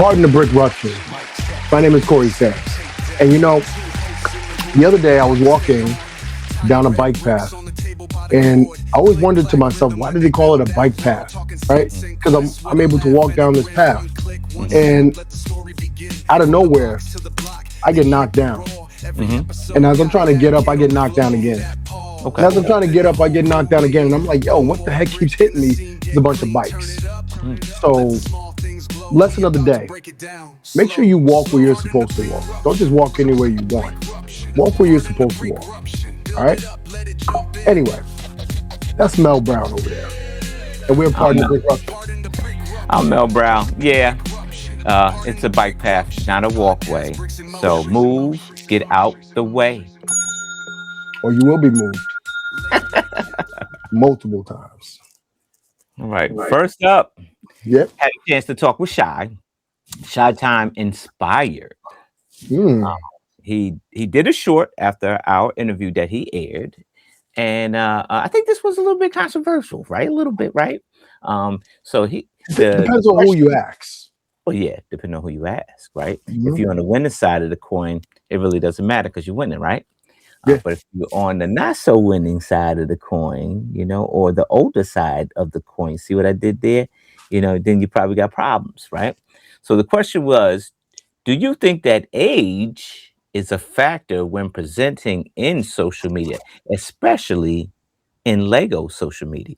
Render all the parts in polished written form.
Pardon the BRICKRUPTION. My name is Corey Sams. And the other day I was walking down a bike path, and I always wondered to myself, why did they call it a bike path, right? Because I'm able to walk down this path, and out of nowhere, I get knocked down. And as I'm trying to get up, I get knocked down again. Okay. And as I'm trying to get up, I get knocked down again. And I'm like, yo, what the heck keeps hitting me? It's a bunch of bikes. So, lesson of the day. Make sure you walk where you're supposed to walk. Don't just walk anywhere you want. Walk where you're supposed to walk. All right? Anyway, that's Mel Brown over there. And we're part of BRICKRUPTION. I'm Mel Brown. Yeah. It's a bike path, not a walkway. So move, get out the way. Or you will be moved. Multiple times. All right. First up, Yep. had a chance to talk with Shytime Inspired. He did a short after our interview that he aired. And I think this was a little bit controversial, right? A little bit, right? So Depends on who you ask. Well, yeah, depending on who you ask, right? If you're on the winning side of the coin, it really doesn't matter because you're winning, right? But if you're on the not so winning side of the coin, or the older side of the coin, see what I did there? Then you probably got problems, right? So the question was, do you think that age is a factor when presenting in social media, especially in Lego social media?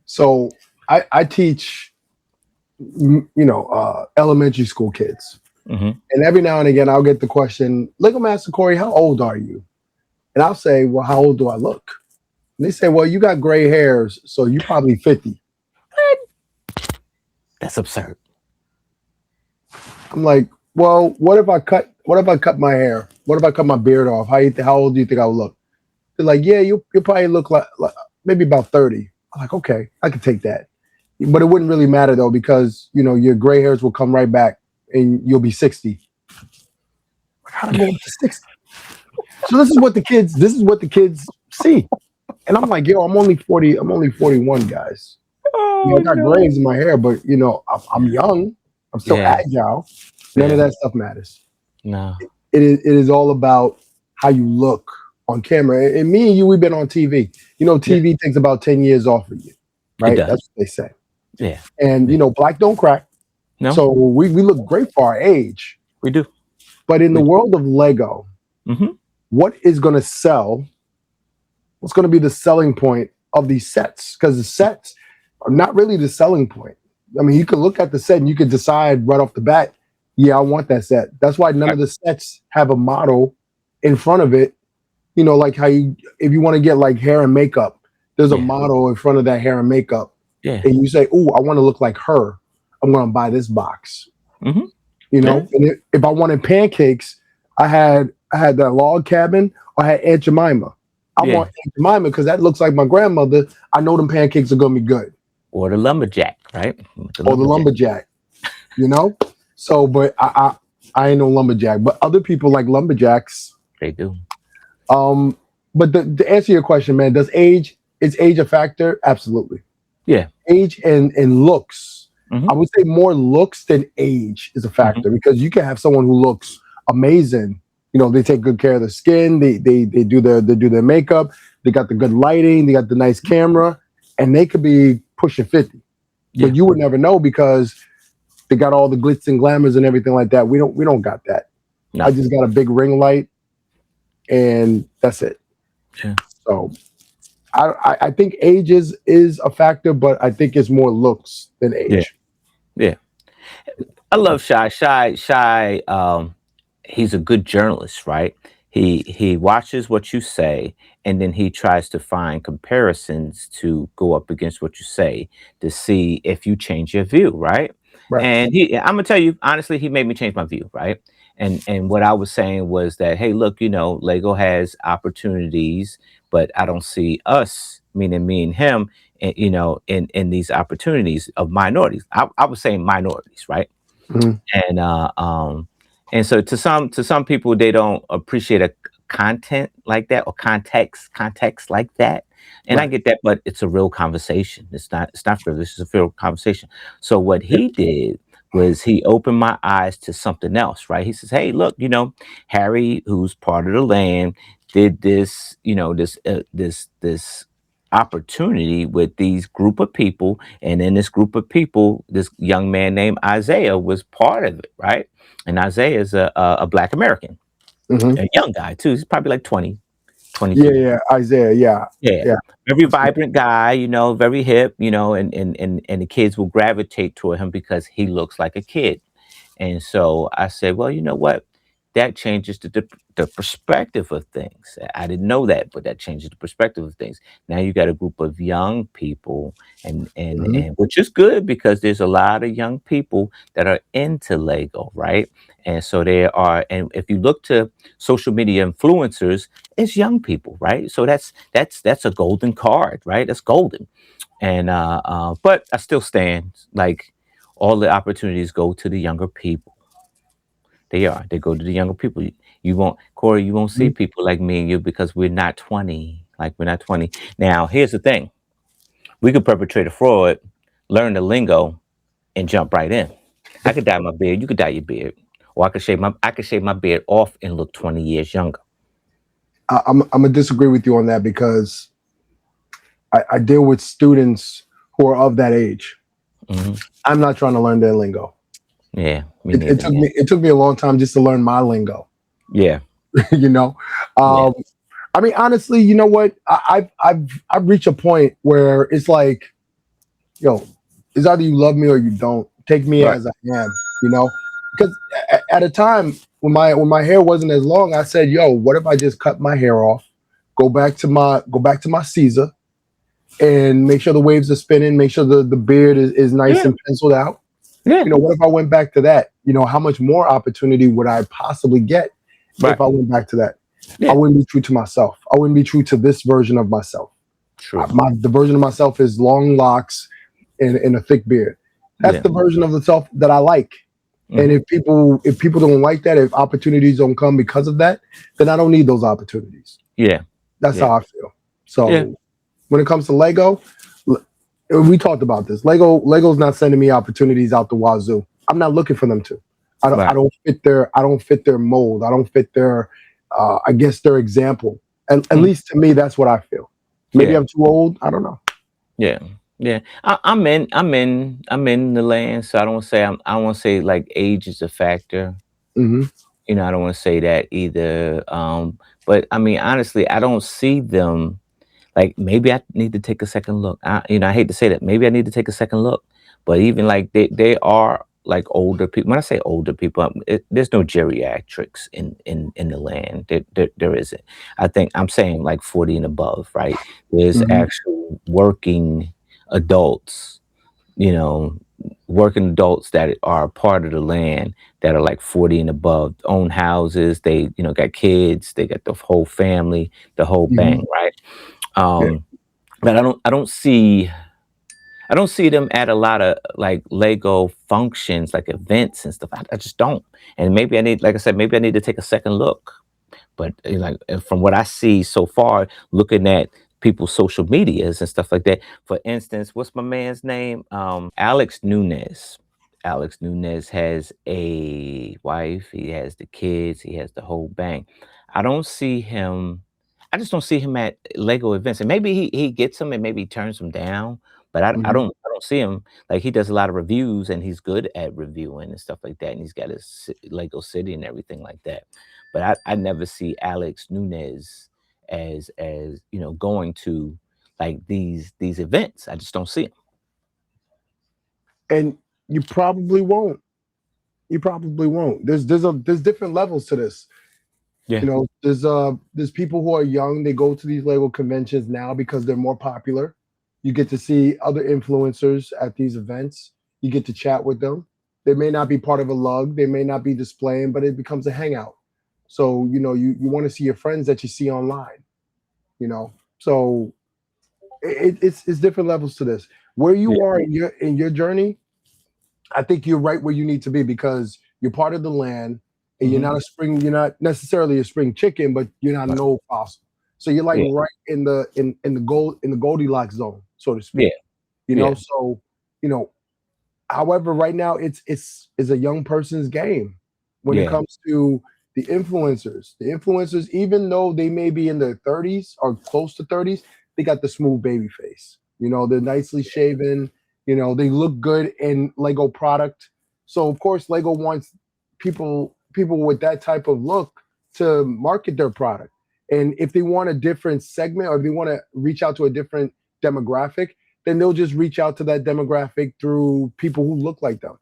So I teach, elementary school kids. And every now and again, I'll get the question, Lego Master Corey, how old are you? And I'll say, well, how old do I look? And they say, well, you got gray hairs, so you're probably 50. That's absurd. I'm like, well, what if I cut my hair? What if I cut my beard off? How old do you think I would look? They're like, yeah, you probably look like maybe about 30. I'm like, okay, I can take that. But it wouldn't really matter though, because your gray hairs will come right back and you'll be 60. How do I go up to 60? So this is what the kids see. And I'm like, yo, I'm only 40, I'm only 41, guys. I got grays in my hair, but I'm young, I'm still agile. None of that stuff matters. No. It is all about how you look on camera. And me and you, we've been on TV. TV takes about 10 years off of you, right? That's what they say. Yeah. And black don't crack. No. So we look great for our age. We do. But in the world of Lego, what is going to sell? What's going to be the selling point of these sets? Because the sets are not really the selling point. I mean, you can look at the set and you can decide right off the bat, yeah, I want that set. That's why none of the sets have a model in front of it. Like how if you want to get like hair and makeup, there's a model in front of that hair and makeup. Yeah. And you say, oh, I want to look like her. I'm going to buy this box. And if I wanted pancakes, I had that log cabin, or I had Aunt Jemima. I want Aunt Jemima because that looks like my grandmother. I know them pancakes are going to be good. Or the lumberjack, right? Or the lumberjack, So, but I ain't no lumberjack. But other people like lumberjacks. They do. But to answer your question, man, is age a factor? Absolutely. Yeah. Age and looks. I would say more looks than age is a factor, because you can have someone who looks amazing. They take good care of their skin. They do their makeup. They got the good lighting. They got the nice camera, and they could be pushing 50. But you would never know because they got all the glitz and glamours and everything like that. We don't got that. No. I just got a big ring light, and that's it. Yeah. So I think age is a factor, but I think it's more looks than age. Yeah. I love Shy. He's a good journalist, right? He watches what you say, and then he tries to find comparisons to go up against what you say to see if you change your view, right? And I'm gonna tell you honestly, he made me change my view, right? And what I was saying was that, hey, look, Lego has opportunities, but I don't see us, meaning me and him, in these opportunities of minorities. I was saying minorities, right? And so to some people, they don't appreciate a content like that or context like that. And I Right. get that, but it's a real conversation. It's not frivolous, it's a real conversation. So what Yeah. he did was he opened my eyes to something else, right? He says, hey, look, Harry, who's part of the land, did this, this opportunity with these group of people. And in this group of people, this young man named Isaiah was part of it, right? And Isaiah is a Black American, Hmm. a young guy too. He's probably like 20, Yeah. 22. Yeah. Isaiah. Yeah. Yeah. Yeah. Very I've seen vibrant guy, very hip, and the kids will gravitate toward him because he looks like a kid. And so I said, well, you know what? That changes the perspective of things. I didn't know that, but that changes the perspective of things. Now you got a group of young people, and and that. and which is good because there's a lot of young people that are into Lego, right? And so there are, and if you look to social media influencers, it's young people, right? So that's a golden card, right? That's golden. And but I still stand like all the opportunities go to the younger people. They are. They go to the younger people. You won't, Corey, you won't see Mhm. people like me and you because we're not 20. Like we're not 20. Now, here's the thing. We could perpetrate a fraud, learn the lingo, and jump right in. I could dye my beard, you could dye your beard. Or I could shave my beard off and look 20 years younger. I'm gonna disagree with you on that because I deal with students who are of that age. Hmm. I'm not trying to learn their lingo. Yeah, me It neither, took man. me a long time just to learn my lingo. Yeah, you know, yeah, um, I mean, honestly, you know what? I've reached a point where it's like, yo, it's either you love me or you don't. Take me right. as I am. You know, because at a time when my hair wasn't as long, I said, yo, what if I just cut my hair off, go back to my Caesar, and make sure the waves are spinning, make sure the beard is nice Yeah, and penciled out. yeah, What if I went back to that? How much more opportunity would I possibly get if right. I went back to that? I Yeah, wouldn't be true to myself. I wouldn't be true to this version of myself. true. The version of myself is long locks and a thick beard. That's Yeah. the version of the self that I like. And Hmm. if people don't like that, if opportunities don't come because of that, then I don't need those opportunities. Yeah, That's yeah, how I feel. yeah, So when it comes to Lego, we talked about this. Lego's not sending me opportunities out the wazoo. I'm not looking for them to. I right. don't fit their mold. I don't fit their I guess their example. At Mm, least to me, that's what I feel. Maybe yeah, I'm too old. I don't know. yeah, yeah. I'm in the land, so I don't want to say like age is a factor. Hmm. I don't want to say that either. But I mean, honestly, I don't see them. Like maybe I need to take a second look. I hate to say that. Maybe I need to take a second look. But even like they are like older people. When I say older people, there's no geriatrics in the land. There isn't. I think I'm saying like 40 and above, right? There's Hmm. actual adults, you know, working adults that are part of the land that are like 40 and above, own houses. They, got kids. They got the whole family, the whole Hmm. bang, right? Yeah. Um, but I don't see them at a lot of like Lego functions, like events and stuff. I just don't. And maybe like I said, maybe I need to take a second look. But like from what I see so far, looking at people's social medias and stuff like that. For instance, what's my man's name? Alex Nunez. Alex Nunez has a wife. He has the kids. He has the whole bang. I don't see him. I just don't see him at Lego events. And maybe he gets them and maybe he turns them down. But I Hmm. don't see him like he does a lot of reviews and he's good at reviewing and stuff like that. And he's got his Lego City and everything like that. But I never see Alex Nunez as going to like these events. I just don't see him. And you probably won't. You probably won't. There's different levels to this. Yeah. There's people who are young. They go to these Lego conventions now because they're more popular. You get to see other influencers at these events. You get to chat with them. They may not be part of a lug. They may not be displaying, but it becomes a hangout. So you want to see your friends that you see online. So it's different levels to this. Where Yeah. you are in your journey, I think you're right where you need to be because you're part of the land and Hmm. you're not necessarily a spring chicken, but you're not an Right. old fossil. So you're like Yeah. right in the Goldilocks zone, so to Yeah. speak. You know, Yeah. so you know, however, right now it's a young person's game when it Yeah. comes to the influencers. The influencers, even though they may be in their 30s or close to 30s, they got the smooth baby face. You know, they're nicely shaven. You know, they look good in Lego product. So of course, Lego wants people with that type of look to market their product. And if they want a different segment or if they want to reach out to a different demographic, then they'll just reach out to that demographic through people who look like them.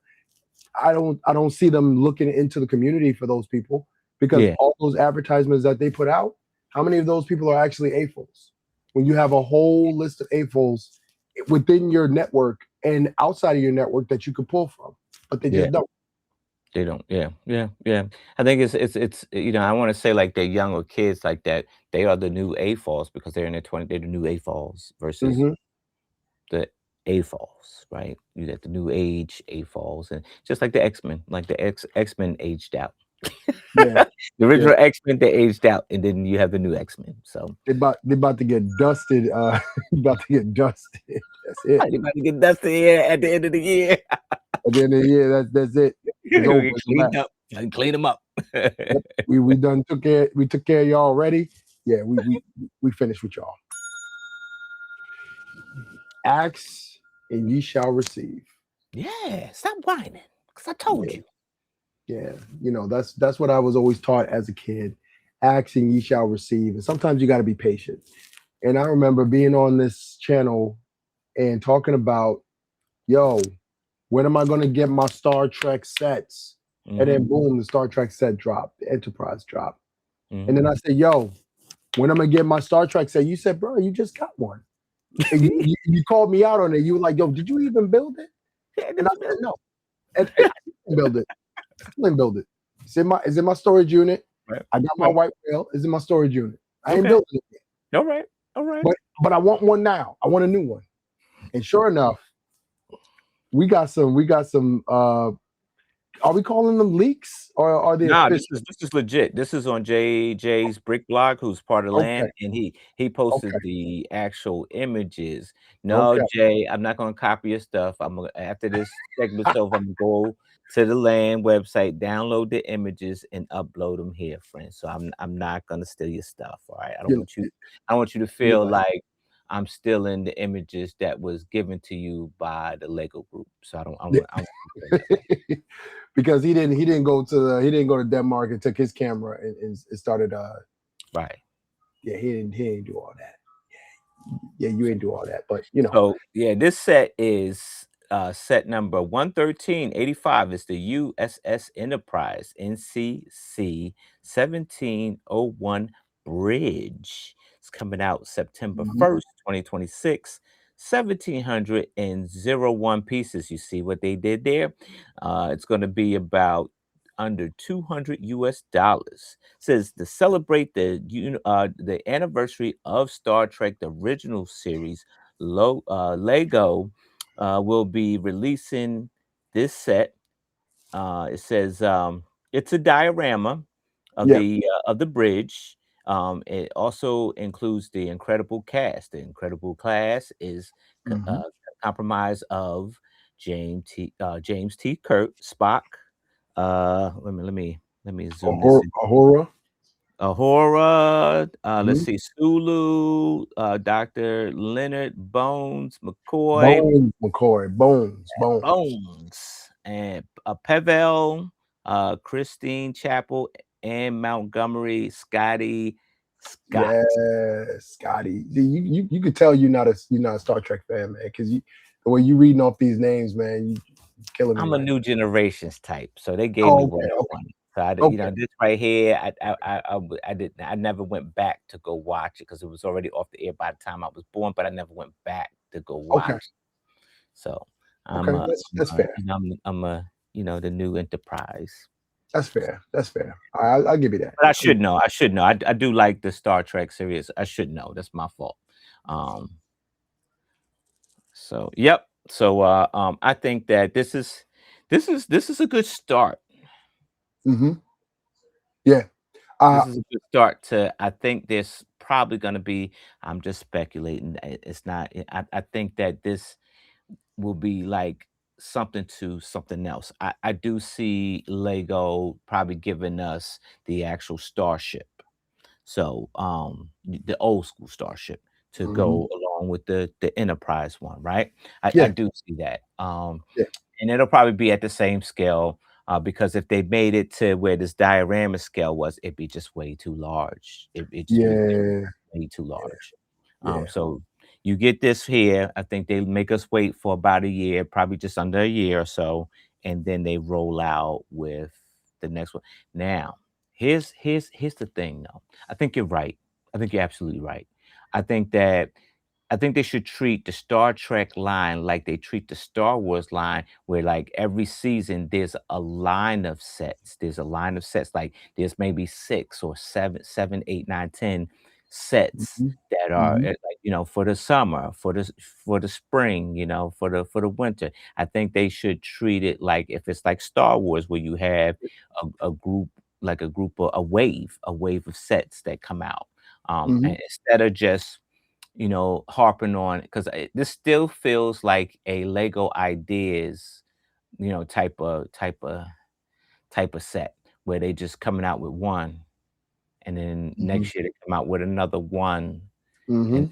I don't see them looking into the community for those people because Yeah. all those advertisements that they put out, how many of those people are actually AFOs? When you have a whole list of AFOs within your network and outside of your network that you could pull from, but they Yeah. just don't. They don't. Yeah. Yeah. Yeah. I think it's I want to say like they're younger kids like that. They are the new AFOs because they're in their 20s. They're the new AFOs versus Hmm. the AFOs, right? You got the new age AFOs, and just like the X-Men, like the X-Men aged out. Yeah, The yeah. original X-Men, they aged out, and then you have the new X-Men. So They about to get dusted. About to get dusted. That's it. you about to get dusted here at the end of the year. At the end of the year, that's it. It's over. We It's a wrap. cleaned up and clean them up. Yep. We done took care of y'all already. Yeah, we finished with y'all. Ask and ye shall receive. Yeah, stop whining, because I told Yeah, you. yeah. You know, that's what I was always taught as a kid. Ask and ye shall receive. And sometimes you gotta be patient. And I remember being on this channel and talking about, yo, when am I gonna get my Star Trek sets? And Hmm. then boom, the Star Trek set dropped, the Enterprise dropped. And Hmm. then I said, yo, when am I gonna get my Star Trek set? You said, bro, you just got one. And you called me out on it. You were like, yo, did you even build it? Yeah, And I never said, been. no. And I didn't build it. I didn't build it. It's in my storage unit. Right. I got my Right. white whale. It's in my storage unit. I ain't Okay. built it yet. All right. All right. But I want one now. I want a new one. And sure enough, we got some are we calling them leaks or are they Nah, official? this is legit. This is on JJ's Brick Blog, who's part of Okay. Land, and he posted Okay. the actual images. No, Okay. Jay, I'm not gonna copy your stuff. I'm gonna after this segment's over, I'm gonna go to the Land website, download the images, and upload them here, friends. So I'm not gonna steal your stuff. All right. You, I want you to you're feel like, like I'm stealing the images that was given to you by the Lego group. So I don't want you feeling that way. because he didn't go to Denmark and took his camera and started Right. yeah, he didn't do all that. Yeah, you ain't do all that. But you know, So yeah, this set is set number 11385. It's the USS Enterprise NCC 1701 Bridge. It's coming out September mhm, 1st, 2026. 1701 pieces. You see what they did there? It's going to be about under 200 US dollars. Says to celebrate the anniversary of Star Trek the original series, Lego will be releasing this set. It says it's a diorama yeah, of the bridge. It also includes the incredible cast. The incredible cast is mhm. comprised of James T. Kirk, Spock. Let me zoom this in. Ahura, Ahura, let's mhm. see, Sulu, Dr. Leonard Bones McCoy, Bones, McCoy, Bones. Bones, and Pevel, Christine Chapel, and Montgomery, Scotty Scott. Yeah, Scotty. You could tell you're not a Star Trek fan, man, because the way you reading off these names, man, you killing me I'm a right new generations type, so they now. gave me Oh, what okay, I okay, wanted. So okay, this right here, I didn't, I never went back to go watch it because it was already off the air by the time I was born, but I never went back to go okay, watch. So okay. That's fair. I'm a the new Enterprise. That's fair. That's fair. I'll give you that. But I should know. I should know. I do like the Star Trek series. I should know. That's my fault. Um, so yep. So I think that this is a good start. Hmm. Yeah. This Uh, is a good start to I think there's probably going to be. I'm just speculating. It's not. I think that this will be like something to something else. I do see Lego probably giving us the actual starship. So, the old school Starship to Hmm. go along with the Enterprise one, right? I Yeah, do see that. yeah, And it'll probably be at the same scale, because if they made it to where this diorama scale was, it'd be just way too large. It just would be yeah, way too large. yeah. So you get this here. I think they make us wait for about a year, probably just under a year or so, and then they roll out with the next one. Now, here's the thing, though. I think you're right. I think you're absolutely right. I think that I think they should treat the Star Trek line like they treat the Star Wars line, where like every season there's a line of sets. There's a line of sets, like there's maybe six or seven, eight, nine, 10 sets Hmm. that are Hmm. like, for the summer, for the spring, for the winter. I think they should treat it like if it's like Star Wars, where you have a group, like a wave of sets that come out. Hmm. And instead of just harping on, because this still feels like a Lego ideas, type of set where they just coming out with one, and then Hmm. next year they come out with another one, and Hmm.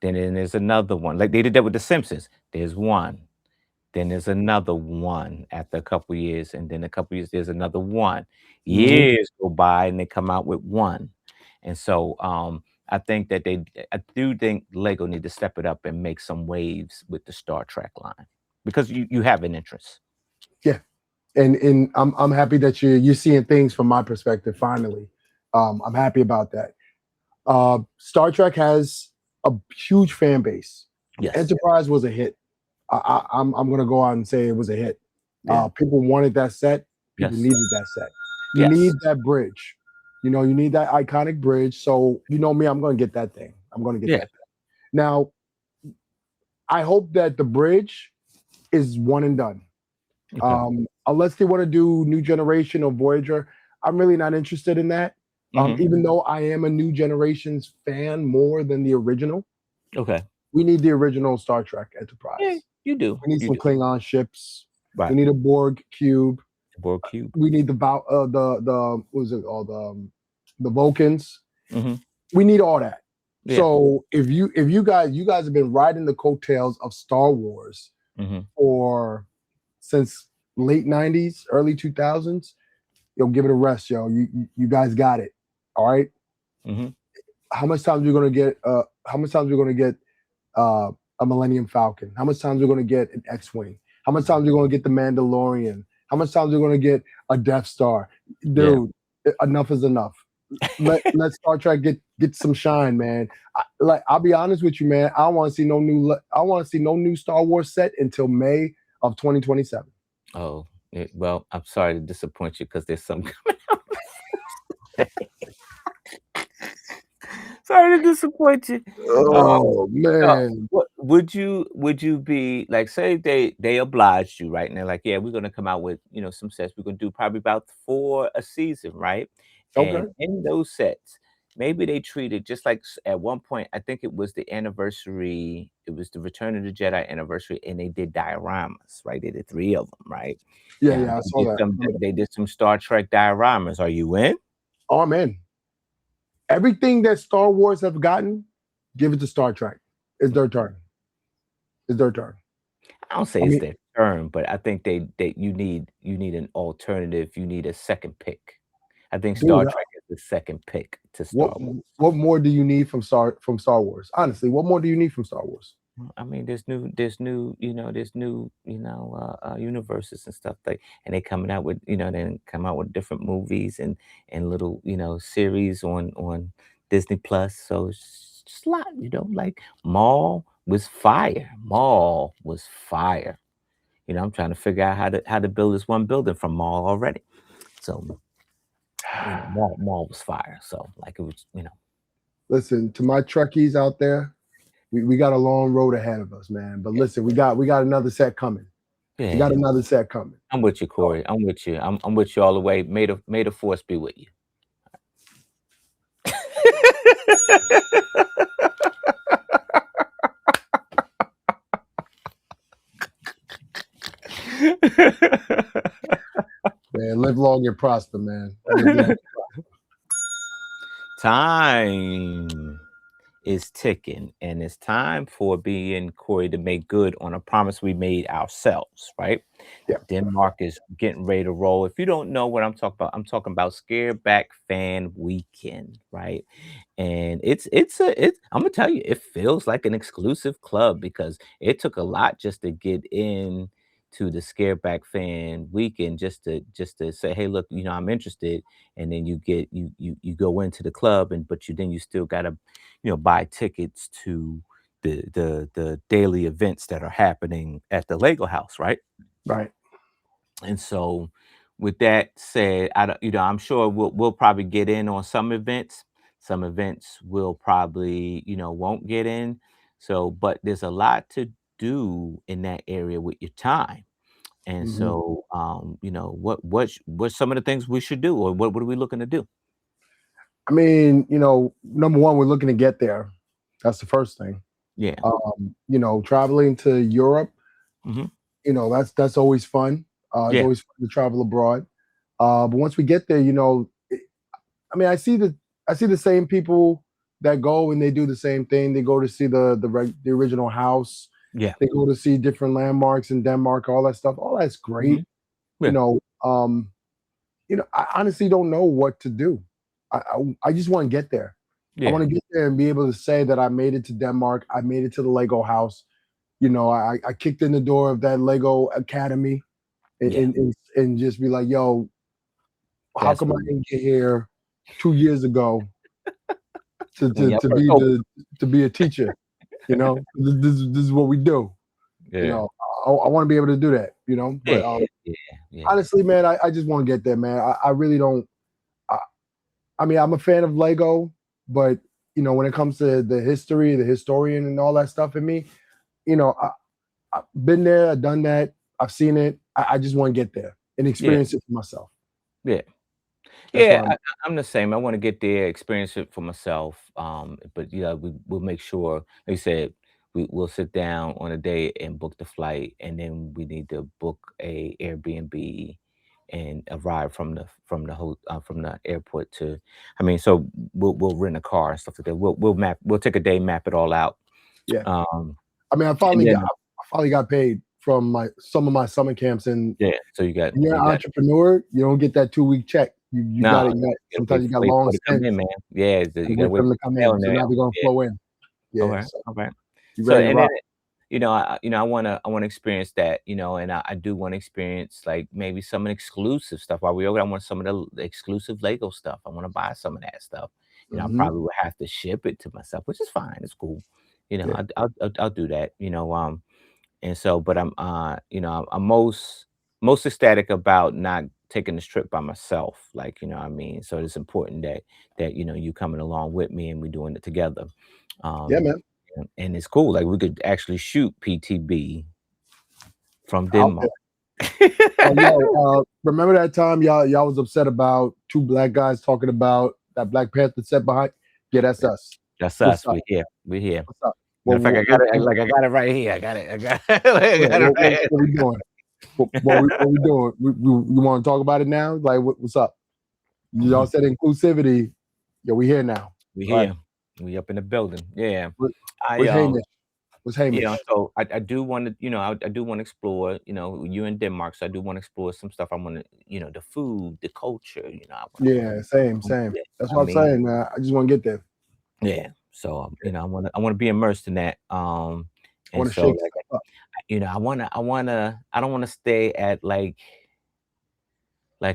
then there's another one. Like they did that with The Simpsons. There's one, then there's another one after a couple years, and then a couple years there's another one. Hmm. Years go by and they come out with one. And so I think that I do think Lego need to step it up and make some waves with the Star Trek line, because you have an interest. Yeah, and I'm happy that you're seeing things from my perspective. Finally, I'm happy about that. Star Trek has a huge fan base. Yes. Enterprise was a hit. I'm gonna go out and say it was a hit. Yeah. People wanted that set. People Yes. needed that set. You Yes. need that bridge. You need that iconic bridge. So you know me, I'm gonna get that thing. I'm gonna get Yeah. that thing. Now, I hope that the bridge is one and done. Okay. Unless they want to do New Generation or Voyager, I'm really not interested in that. Hmm. Even though I am a New Generations fan more than the original, Okay. we need the original Star Trek Yeah, Enterprise. you do. We need You some do. Klingon ships. We Right. need a Borg cube. Borg cube. We need the what was it all the Vulcans. Hmm. We need all that. Yeah. So if you guys have been riding the coattails of Star Wars Hmm. for since late '90s, early 2000s, yo, give it a rest, yo. You guys got it. All right. Hmm. How much times are we gonna get? How much times are we gonna get uh, a Millennium Falcon? How much times are we gonna get an X-wing? How much times are we gonna get the Mandalorian? How much times are we gonna get a Death Star? Yeah. Dude, enough is enough. Let Star Trek get some shine, man. I'll be honest with you, man. I want to see no new Star Wars set until May of 2027. Oh, well, I'm sorry to disappoint you, because there's some. Sorry to disappoint you. Um, Oh man. what would you be like? Say they obliged you, right? And they're like, yeah, we're gonna come out with some sets. We're gonna do probably about 4 a season, right? And Okay. in those sets, maybe they treated just like at one point. I think it was the anniversary. It was the Return of the Jedi anniversary, and they did dioramas, right? They did 3 of them, right? Yeah, And yeah, I saw that. Remember that. they did some Star Trek dioramas. Are you in? Oh man. Everything that Star Wars have gotten, give it to Star Trek. It's their turn. It's their turn. I don't say I it's mean, their turn, but I think they you need an alternative. You need a second pick. I think Star dude, Trek is the second pick to what Star Wars. what more do you need from Star Wars? Honestly, what more do you need from Star Wars? I mean, there's new, universes and stuff, like, and they coming out with, then come out with different movies and little, series on Disney Plus. So it's just a lot, like Maul was fire. Maul was fire. I'm trying to figure out how to build this one building from Maul already. So, Maul was fire. So like it was, Listen, to my Trekkies out there, we got a long road ahead of us, man. But listen, we got another set coming. We got yeah. another set coming. I'm with you, So, Corey. I'm with you. I'm with you all the way. May the force be with you. Man, live long and prosper, man. Live long. Time is ticking, and it's time for being Corey to make good on a promise we made ourselves, right? Yeah. Denmark is getting ready to roll. If you don't know what I'm talking about, I'm talking about Skaerbaek Fan Weekend, right? And it's I'm gonna tell you, it feels like an exclusive club because it took a lot just to get in to the Skaerbaek Fan Weekend, just to say, hey, look, I'm interested, and then you go into the club, and but you still gotta buy tickets to the daily events that are happening at the Lego house, right? Right. And so with that said, I don't, I'm sure we'll probably get in on some events. Some events will probably, won't get in. So, but there's a lot to do in that area with your time. And Hmm. so, what's some of the things we should do, or what are we looking to do? I mean, number one, we're looking to get there. That's the first thing. Yeah. Traveling to Europe, Hmm. that's always fun. It's Yeah. always fun to travel abroad. But once we get there, I mean, I see the same people that go and they do the same thing. They go to see the original house. Yeah. They go to see different landmarks in Denmark, all that stuff. All that's Hmm. great. You Yeah. know, um, I honestly don't know what to do. I just want to get there. I Yeah. want to get there and be able to say that I made it to Denmark. I made it to the Lego house. I kicked in the door of that Lego Academy and Yeah. and just be like, yo, how That's come I what didn't get here 2 years ago to when to y'all to first be open. to be a teacher? This is what we do. You Yeah. know, I want to be able to do that. But Yeah. Yeah. Yeah. honestly, man, I just want to get there, man. I really don't. I, I mean, I'm a fan of Lego, but when it comes to the history, the historian, and all that stuff in me, I've been there, I've done that, I've seen it. I just want to get there and Yeah. experience it for myself. Yeah. That's Yeah, why I'm. I'm the same. I want to get there, experience it for myself. But we'll make sure, like you said, we'll sit down on a day and book the flight, and then we need to book a Airbnb and arrive from the airport to. I mean, so we'll rent a car and stuff like that. We'll take a day, map it all out. Yeah. Um, I mean, and then I finally got paid from some of my summer camps, and yeah, so you got when you're you an got entrepreneur, you don't get that 2 week check. You no, got it. you gotta Sometimes you got wait long for it to come stints in, man. Yeah, you and gotta wait for wait them for to come the mail in. in So there. now they're gonna Yeah. flow in. Yeah. Okay. So Okay. you So ready to and then rock? I wanna experience that, and I do want to experience like maybe some exclusive stuff while we're over. I want some of the exclusive Lego stuff. I want to buy some of that stuff. I Hmm. probably would have to ship it to myself, which is fine. It's cool. Yeah. I'll do that. And so, but I'm most ecstatic about not taking this trip by myself. Like, what I mean? So it's important that you coming along with me and we doing it together. Yeah, Um, man. and it's cool. Like we could actually shoot PTB from Out there. Denmark. Oh, yo, remember that time y'all was upset about two black guys talking about that Black Panther set behind? Yeah, that's us. That's What's us. up? We're here. We're here. What's up? Matter of fact, I got it. Like I got it right here. I got it. I got it. I got it right What we doing? What we doing? We want to talk about it now? Like, what's up? Y'all here. said inclusivity. Yeah, we here now. We All right. here. We up in the building. Yeah. What, I where's Hamish? Where's Hamish? So I do want to, I do want to explore, you in Denmark, so I do want to explore some stuff. I want to, the food, the culture, Yeah, same. yeah, That's I what I'm mean, saying, man. I just want to get there. yeah. So I want to be immersed in that. I And want to so shake like, stuff up. I don't want to stay at like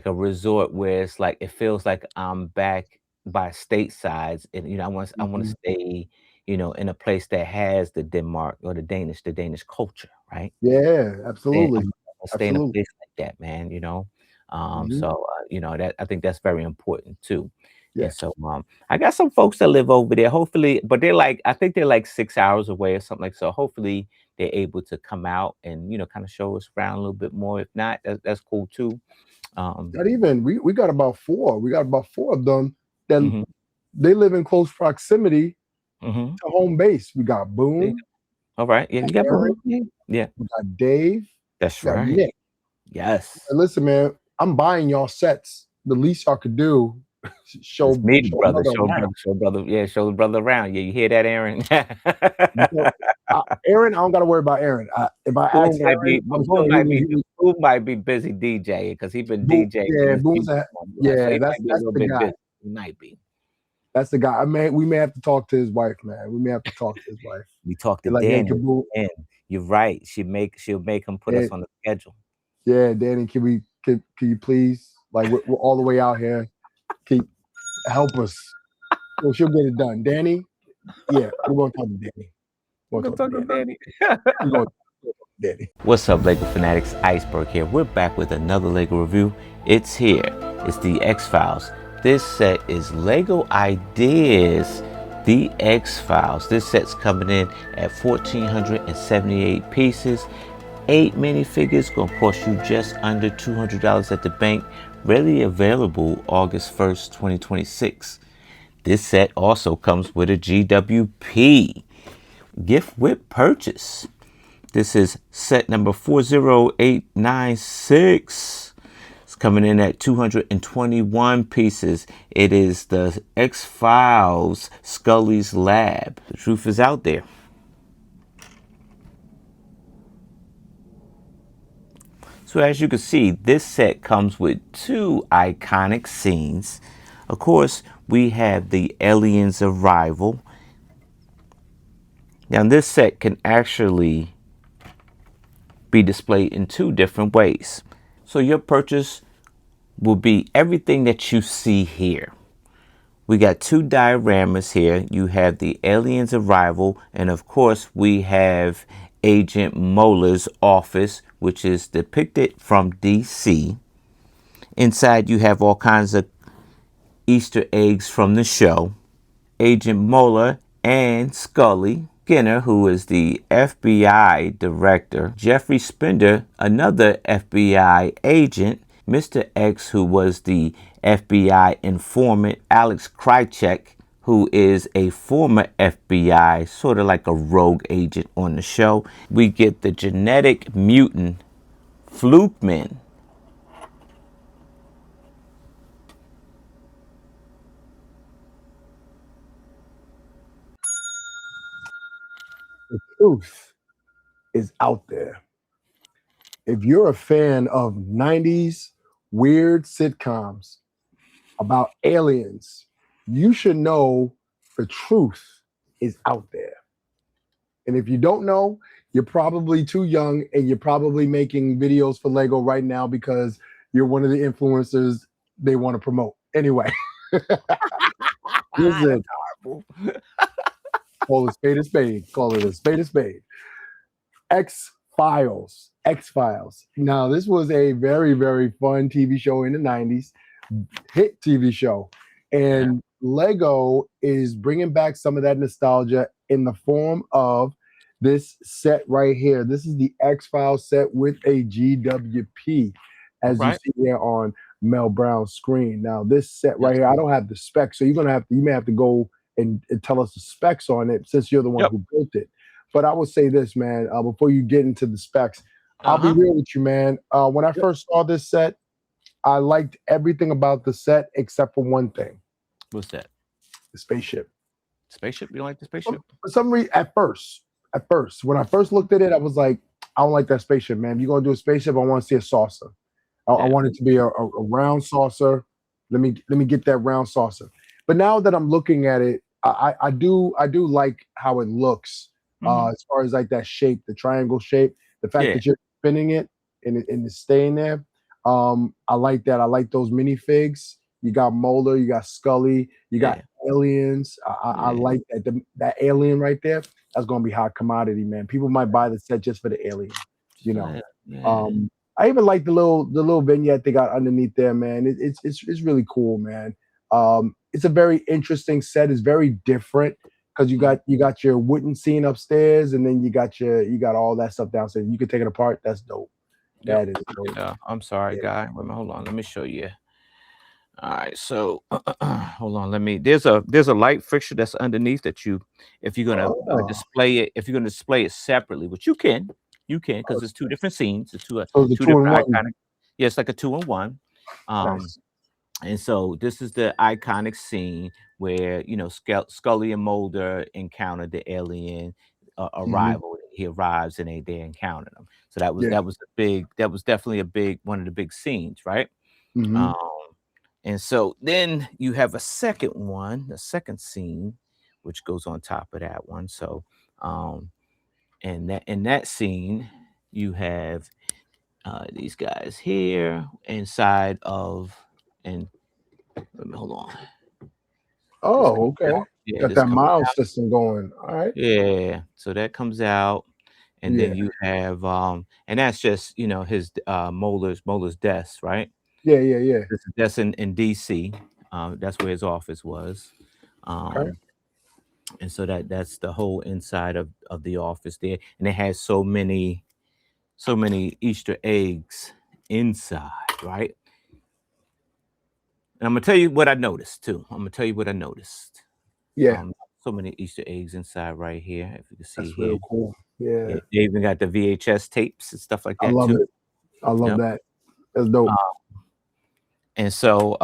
a resort where it's like it feels like I'm back by statesides, and I want to Mhm. stay, in a place that has the Denmark or the Danish culture, right? Yeah, And absolutely, I'm gonna stay in a absolutely. place like that, man. Hmm. So that I think that's very important too. And Yeah. so I got some folks that live over there. Hopefully, but I think they're like 6 hours away or something like so. Hopefully they're able to come out and kind of show us around a little bit more. If not, that's cool too. Um, Not even. We got about four. We got about four of them that mhm. they live in close proximity to home base. We got Boone. All right. Yeah, you got Aaron. Yeah. We got Dave. That's We got right. Nick. Yes. And listen, man, I'm buying y'all sets. The least y'all could do, show Me, brother. brother around. Show brother. Yeah, show the brother around. Yeah, you hear that, Aaron? Aaron, I don't got to worry about Aaron. If I ask Aaron, I'm sure Boone might be busy DJing because he been DJing. Yeah, Boone's so he might be a little bit busy. He might be. That's the guy. We may have to talk to his wife, man. We may have to talk to his wife. We talked to like, Danny. Hey, You're right. She'll make him put us on the schedule. Yeah, Danny, can you please, like, we're all the way out here. Can you help us? Well, she'll get it done. Danny, yeah, we're going to talk to Danny. We're going to talk to Danny. We're going to talk to Danny. What's up, Lego Fanatics? Iceberg here. We're back with another Lego review. It's here. It's the X-Files. This set is Lego Ideas, the X-Files. This set's coming in at 1,478 pieces. 8 minifigures, gonna cost you just under $200 at the bank. Readily available August 1st, 2026. This set also comes with a GWP, gift with purchase. This is set number 40896. It's coming in at 221 pieces. It is the X-Files Scully's Lab. The truth is out there. So as you can see, this set comes with 2 iconic scenes. Of course, we have the aliens' arrival. Now this set can actually be displayed in 2 different ways. So your purchase will be everything that you see here. We got 2 dioramas here. You have the aliens' arrival, and of course we have Agent Muller's office, which is depicted from DC. Inside you have all kinds of Easter eggs from the show. Agent Mueller and Scully. Skinner, who is the FBI director. Jeffrey Spender, another FBI agent. Mr. X, who was the FBI informant. Alex Krycek, who is a former FBI, sort of like a rogue agent on the show. We get the genetic mutant Flukeman. The truth is out there. If you're a fan of 90s weird sitcoms about aliens, you should know the truth is out there. And if you don't know, you're probably too young and you're probably making videos for Lego right now because you're one of the influencers they want to promote. Anyway. Listen, call it spade a spade. Call it a spade. X-Files. Now, this was a very, very fun TV show in the 90s, hit TV show. And Lego is bringing back some of that nostalgia in the form of this set right here. This is the X-Files set with a GWP, as you see here on Mel Brown's screen. Now, this set right here, I don't have the specs, so you may have to go and tell us the specs on it since you're the one who built it. But I would say this, man, before you get into the specs, I'll be real with you, man. When I first saw this set, I liked everything about the set except for one thing. What's that? The spaceship. Spaceship? You don't like the spaceship? For some reason, at first, when I first looked at it, I was like, I don't like that spaceship, man. If you're going to do a spaceship, I want to see a saucer. I want it to be a round saucer. Let me get that round saucer. But now that I'm looking at it, I do like how it looks as far as like that shape, the triangle shape, the fact that you're spinning it and it's staying there. I like that. I like those minifigs. You got Mulder, you got Scully, you got aliens. I like that. That alien right there, that's gonna be hot commodity, man. People might buy the set just for the alien, you know. I even like the little vignette they got underneath there, man. It's really cool, man. It's a very interesting set. It's very different because you got your wooden scene upstairs, and then you got all that stuff downstairs. You can take it apart. That's dope. That is dope. I'm sorry, guy. Hold on. Let me show you. All right, so hold on. There's a light fixture that's underneath that if you're gonna Oh, display it, if you're gonna display it separately, which you can because it's two different scenes. It's so the two two in different one. iconic. Yeah, it's like a 2-in-1. Um, Nice. and so this is the iconic scene where Scully and Mulder encounter the alien Hmm. arrival. He arrives and they encounter them. So Yeah. that was definitely a big one of the big scenes, right? Hmm. Um, and so then you have a second one, the second scene, which goes on top of that one. So, and that in that scene, you have these guys here inside of, and hold on, this Oh, comes okay. out. Yeah, Got this that comes miles out. system going. All right. Yeah, so that comes out, and then Yeah. you have, and that's just his Moeller's desk, right? Yeah. Yeah. Yeah. That's in DC. That's where his office was. Okay. Um, and so that's the whole inside of the office there, and it has so many Easter eggs inside, right? And I'm gonna tell you what I noticed too. I'm gonna tell you what I noticed. Yeah. Um, so many Easter eggs inside right here. If you can see That's here, real cool. yeah, Yeah. they even got the VHS tapes and stuff like I that love too. it. I love Yep. that. That's dope. And so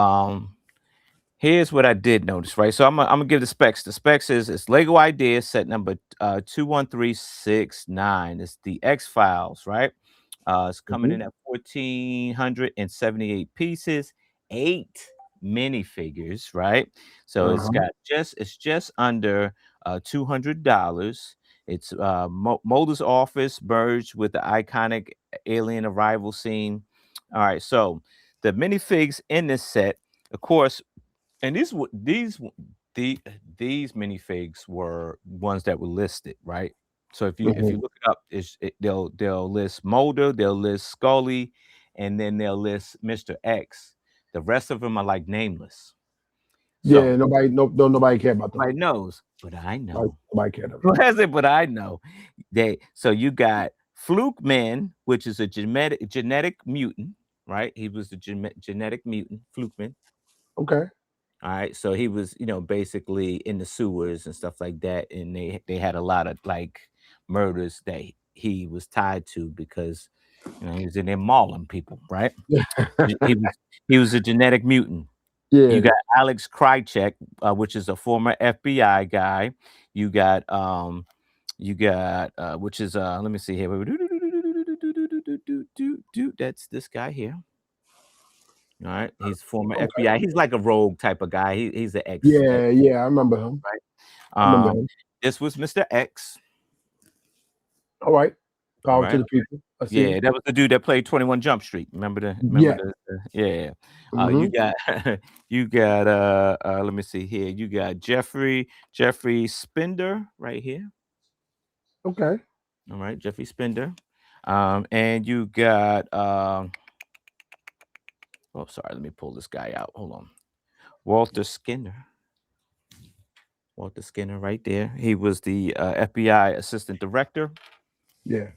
here's what I did notice, right? So I'm gonna give the specs. The specs is it's Lego Idea set number 21369. It's the X Files, right? It's coming Hmm. in at 1,478 pieces, 8 minifigures, right? So Uh-huh. it's just under $200. It's Mulder's office merged with the iconic alien arrival scene. All right, so the minifigs in this set, of course, and the these minifigs were ones that were listed, right? So if Hmm. you look it up, they'll list Mulder, they'll list Scully, and then they'll list Mr. X. The rest of them are like nameless. Yeah. So Nobody. No. Nobody care about them. nobody knows, but I know. Nobody care about Who them. has it? But I know. So you got Fluke Man, which is a genetic mutant, right? He was the genetic mutant, Fluke Man. Okay. All right, so he was, basically in the sewers and stuff like that, and they had a lot of like murders that he was tied to because he was in there mauling people, right? He was he was a genetic mutant. You Yeah. got Alex Krycek, which is a former FBI guy. You got which is let me see here. That's this guy here. All right, he's former Okay. FBI. He's like a rogue type of guy. He's an ex, Yeah. Yeah. I remember him. right? I remember Um, him. this was Mr. X. All right. All Power to right. the people. I see Yeah, him. that was the dude that played 21 Jump Street. Remember Yeah. the yeah. You Hmm. got you got let me see here. You got Jeffrey Spender right here. Okay. All right, Jeffrey Spender. And you got oh sorry, let me pull this guy out. Hold on. Walter Skinner. Walter Skinner right there. He was the FBI assistant director. Yeah.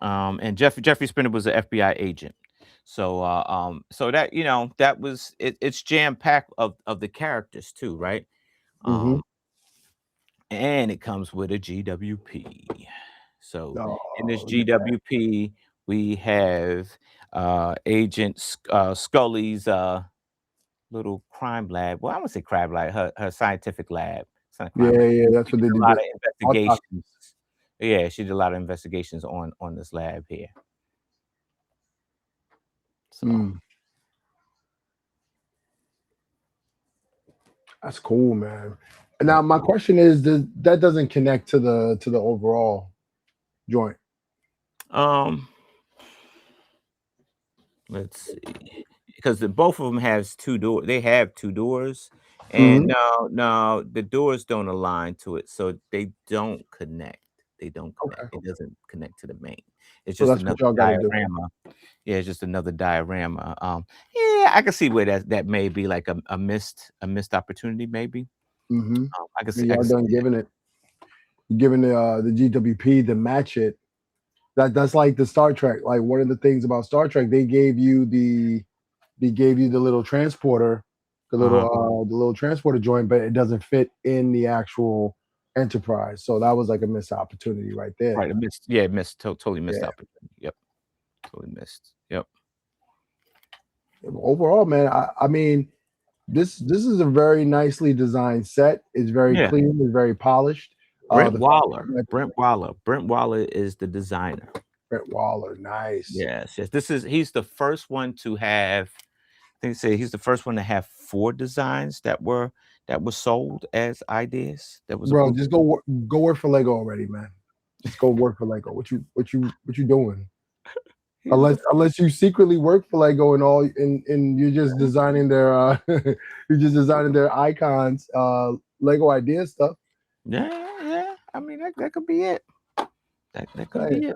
And Jeffrey Spinner was an FBI agent. So that that was it's jam packed of the characters too, right? Hmm. Um, and it comes with a GWP. So in this Oh, GWP, we have Agent Scully's little crime lab. Well, I won't say crime lab, her scientific lab. It's not a crime yeah. lab. Yeah. That's She what did they a did. lot The of autopsy. investigations. Yeah, she did a lot of investigations on this lab here. So Mm, that's cool, man. Now yep. my question is, that doesn't connect to the overall joint? Um, let's see, because both of them has two door. They have two doors, and Hmm. no, the doors don't align to it, so they don't connect. They don't connect. Okay. It doesn't connect to the main. It's So just that's what another y'all got to do. diorama. Yeah, it's just another diorama. Yeah, I can see where that may be like a missed opportunity. Maybe. Hmm. I Y'all can see done that. giving the GWP to match it. That's like the Star Trek. Like one of the things about Star Trek, they gave you the little transporter the little transporter joint, but it doesn't fit in the actual Enterprise. So that was like a missed opportunity right there. Right, it missed. Yeah, it missed. Totally missed Yeah. opportunity. Yep, totally missed. Yep. Overall, man, I mean, this is a very nicely designed set. It's very Yeah. clean. It's very polished. Brent The Waller. Brent Waller is the designer. Brent Waller, nice. Yes, yes. He's the first one to have. I think say he's the first one to have 4 designs that were sold as ideas. That was Bro, approved. just go work for Lego already, man. Just go work for Lego. What you doing? Unless you secretly work for Lego and you're just designing their you're just designing their icons, Lego idea stuff. Yeah, yeah. I mean that could be it. That could be it.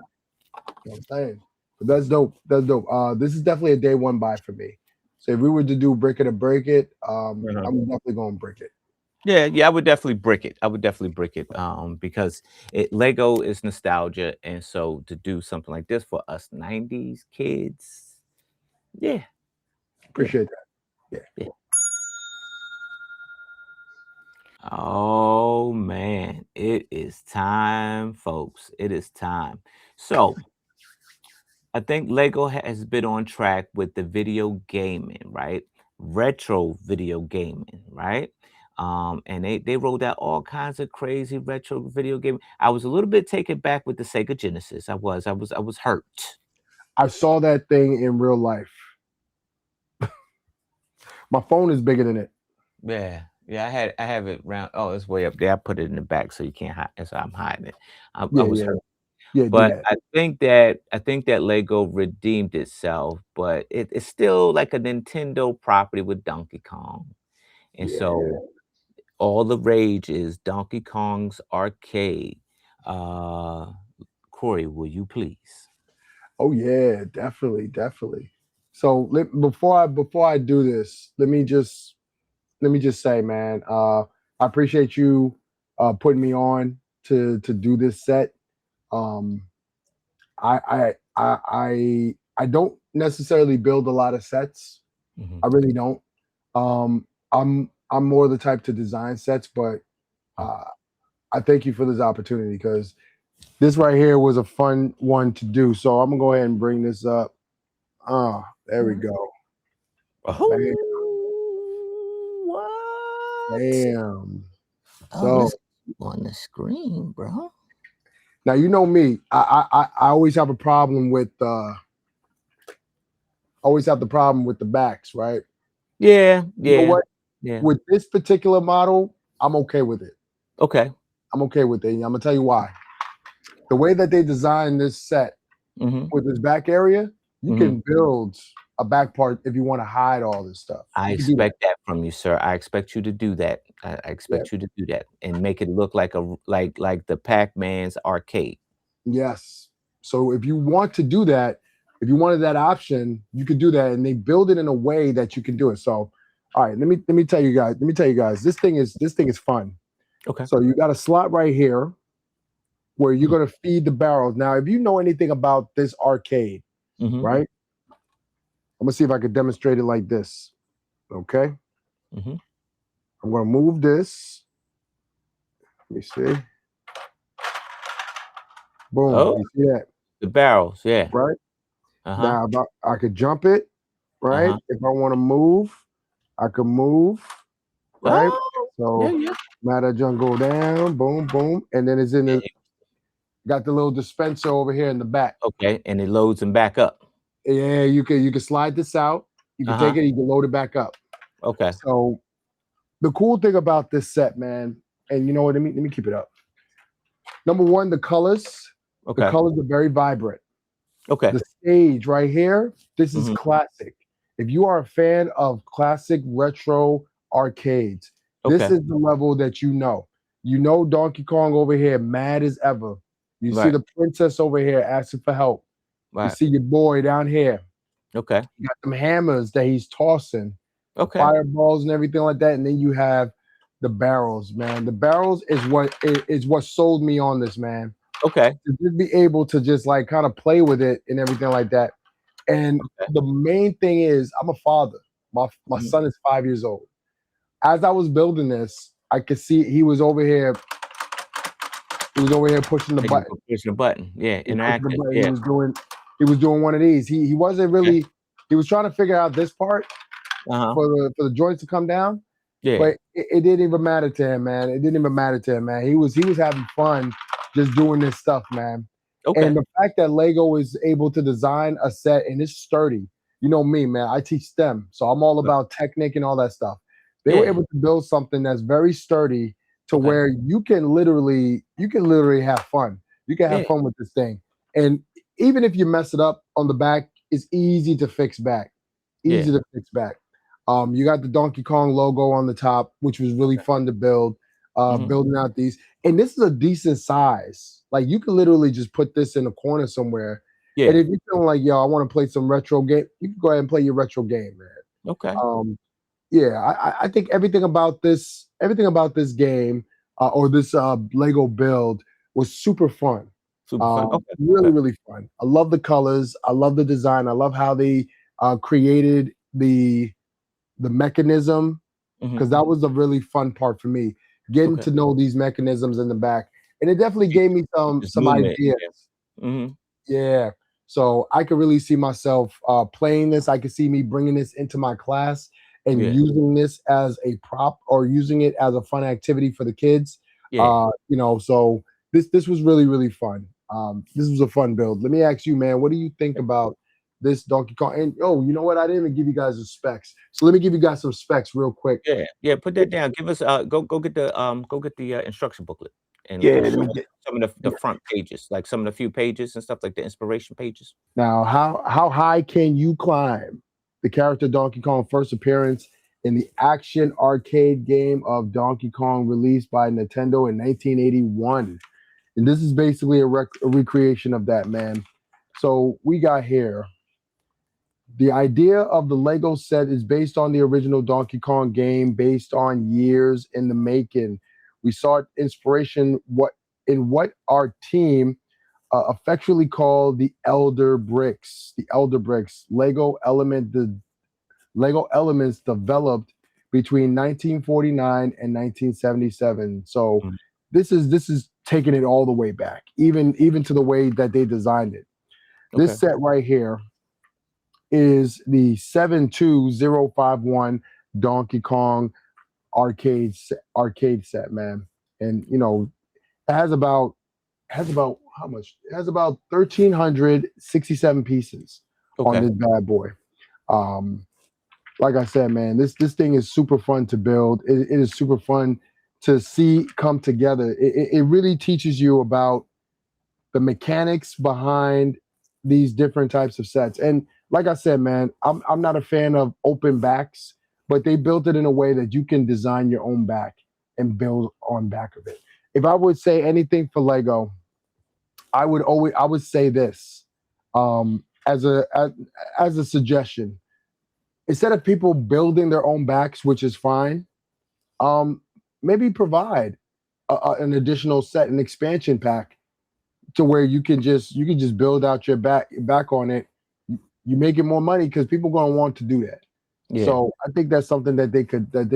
I'm saying. But that's dope. That's dope. This is definitely a day one buy for me. So if we were to do brick it or break it, I'm definitely going to brick it. Yeah, yeah, I would definitely brick it. I would definitely brick it. Because Lego is nostalgia, and so to do something like this for us '90s kids, yeah, Appreciate that. yeah. Oh man, it is time, folks. It is time. So I think Lego has been on track with the video gaming, right? Retro video gaming, right? And they rolled out all kinds of crazy retro video gaming. I was a little bit taken back with the Sega Genesis. I was hurt. I saw that thing in real life. My phone is bigger than it. Yeah, yeah. I have it round. Oh, it's way up there. I put it in the back so you can't hide. So I'm hiding it. I was hurt. Yeah, But I think that Lego redeemed itself, but it's still like a Nintendo property with Donkey Kong. And so all the rage is Donkey Kong's arcade. Corey, will you please? Oh yeah, definitely. So before I do this, let me just say, man, I appreciate you putting me on to do this set. Um, I don't necessarily build a lot of sets. I really don't. I'm more the type to design sets, but I thank you for this opportunity because this right here was a fun one to do. So I'm gonna go ahead and bring this up. There we go. Bam. What? Bam. Oh, So let's on the screen, bro. now you know me. I always have a problem with the backs, right? Yeah, You know what? yeah. With this particular model, I'm okay with it. Okay. I'm okay with it. And I'm gonna tell you why. The way that they designed this set with this back area, you can build a back part if you want to hide all this stuff. I expect that from you, sir. I expect you to do that. I expect you to do that and make it look like like the Pac-Man's arcade. Yes. So if you want to do that, if you wanted that option, you could do that, and they build it in a way that you can do it. So, all right, let me tell you guys, this thing is fun. Okay. So you got a slot right here where you're gonna feed the barrels. Now, if you know anything about this arcade, right? I'm gonna see if I can demonstrate it like this. Okay. I'm gonna move this. Let me see. Boom. Oh, you see that? the barrels, yeah. Right. Now I could jump it, right? If I want to move, I can move, right? Oh, So now that junk go down, boom, boom, and then it's in the got the little dispenser over here in the back. Okay, and it loads them back up. Yeah, you can slide this out. You can take it, you can load it back up. Okay. So the cool thing about this set, man, and you know what? Let me keep it up. Number one, the colors. Okay. The colors are very vibrant. Okay. The stage right here, this is classic. If you are a fan of classic retro arcades, this is the level that you know. You know Donkey Kong over here, mad as ever. You see the princess over here asking for help. You see your boy down here. Okay. You got some hammers that he's tossing. Okay. Fireballs and everything like that. And then you have the barrels, man. The barrels is what sold me on this, man. Okay. To just be able to just like kind of play with it and everything like that. And the main thing is I'm a father. My son is 5 years old. as I was building this, I could see he was over here. He was over here pushing the button. Pushing the button. Yeah, interactive. Yeah. He was doing one of these. He wasn't really. He was trying to figure out this part for the joints to come down. Yeah. But it didn't even matter to him, man. It didn't even matter to him, man. He was having fun just doing this stuff, man. Okay. And the fact that Lego is able to design a set and it's sturdy. You know me, man. I teach STEM, so I'm all about technique and all that stuff. They were able to build something that's very sturdy to where you can literally have fun. You can have fun with this thing. And even if you mess it up on the back, it's easy to fix back. Easy to fix back. You got the Donkey Kong logo on the top, which was really fun to build. Building out these, and this is a decent size. Like you can literally just put this in a corner somewhere. Yeah. And if you're feeling like, yo, I want to play some retro game, you can go ahead and play your retro game, man. Okay. Yeah, I think everything about this game or this Lego build was super fun. Super fun. Okay. Really fun. I love the colors. I love the design. I love how they created the mechanism, because that was a really fun part for me, getting to know these mechanisms in the back, and it definitely gave me some ideas. Yeah, so I could really see myself playing this. I could see me bringing this into my class and using this as a prop or using it as a fun activity for the kids. You know, so this was really fun. This was a fun build. Let me ask you, man, what do you think about this Donkey Kong? And you know what? I didn't even give you guys the specs. So let me give you guys some specs real quick. Yeah. Put that down. Give us go get the instruction booklet and show some of the front pages, like some of the few pages and stuff, like the inspiration pages. Now, how high can you climb? The character Donkey Kong first appearance in the action arcade game of Donkey Kong, released by Nintendo in 1981. And this is basically a recreation of that, man. So we got here. The idea of the Lego set is based on the original Donkey Kong game, based on years in the making. We sought inspiration in what our team affectionately called the Elder Bricks. The Elder Bricks, Lego elements developed between 1949 and 1977. So this is taking it all the way back, even to the way that they designed it. This set right here is the 72051 Donkey Kong arcade set, man. And you know, it has about how much? It has about 1,367 pieces on this bad boy. Like I said, man, this thing is super fun to build. It is super fun to see come together. It really teaches you about the mechanics behind these different types of sets. And like I said, man, I'm not a fan of open backs, but they built it in a way that you can design your own back and build on back of it. If I would say anything for Lego, I would say this as a suggestion. Instead of people building their own backs, which is fine, maybe provide an additional set, an expansion pack, to where you can just build out your back on it. You make it more money because people are going to want to do that. Yeah. So I think that's something that they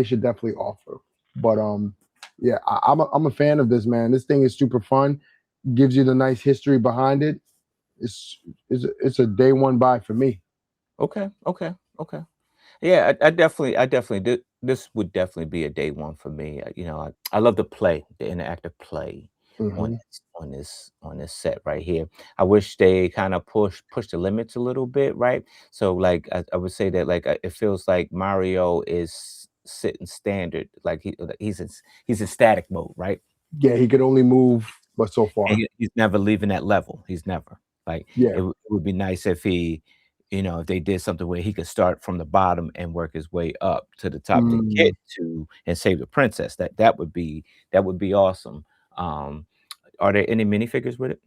should definitely offer. But yeah, I'm a fan of this, man. This thing is super fun. Gives you the nice history behind it. It's a day one buy for me. Okay. Yeah, I definitely did. This would definitely be a day one for me. You know, I love the interactive play on this set right here. I wish they kind of push the limits a little bit, right? So like I would say that like it feels like Mario is sitting standard, like he's in static mode, right? Yeah, he could only move but so far. And he's never leaving that level. He's never like. Yeah, it would be nice if he. You know, if they did something where he could start from the bottom and work his way up to the top to get to and save the princess, that would be awesome. Are there any minifigures with it?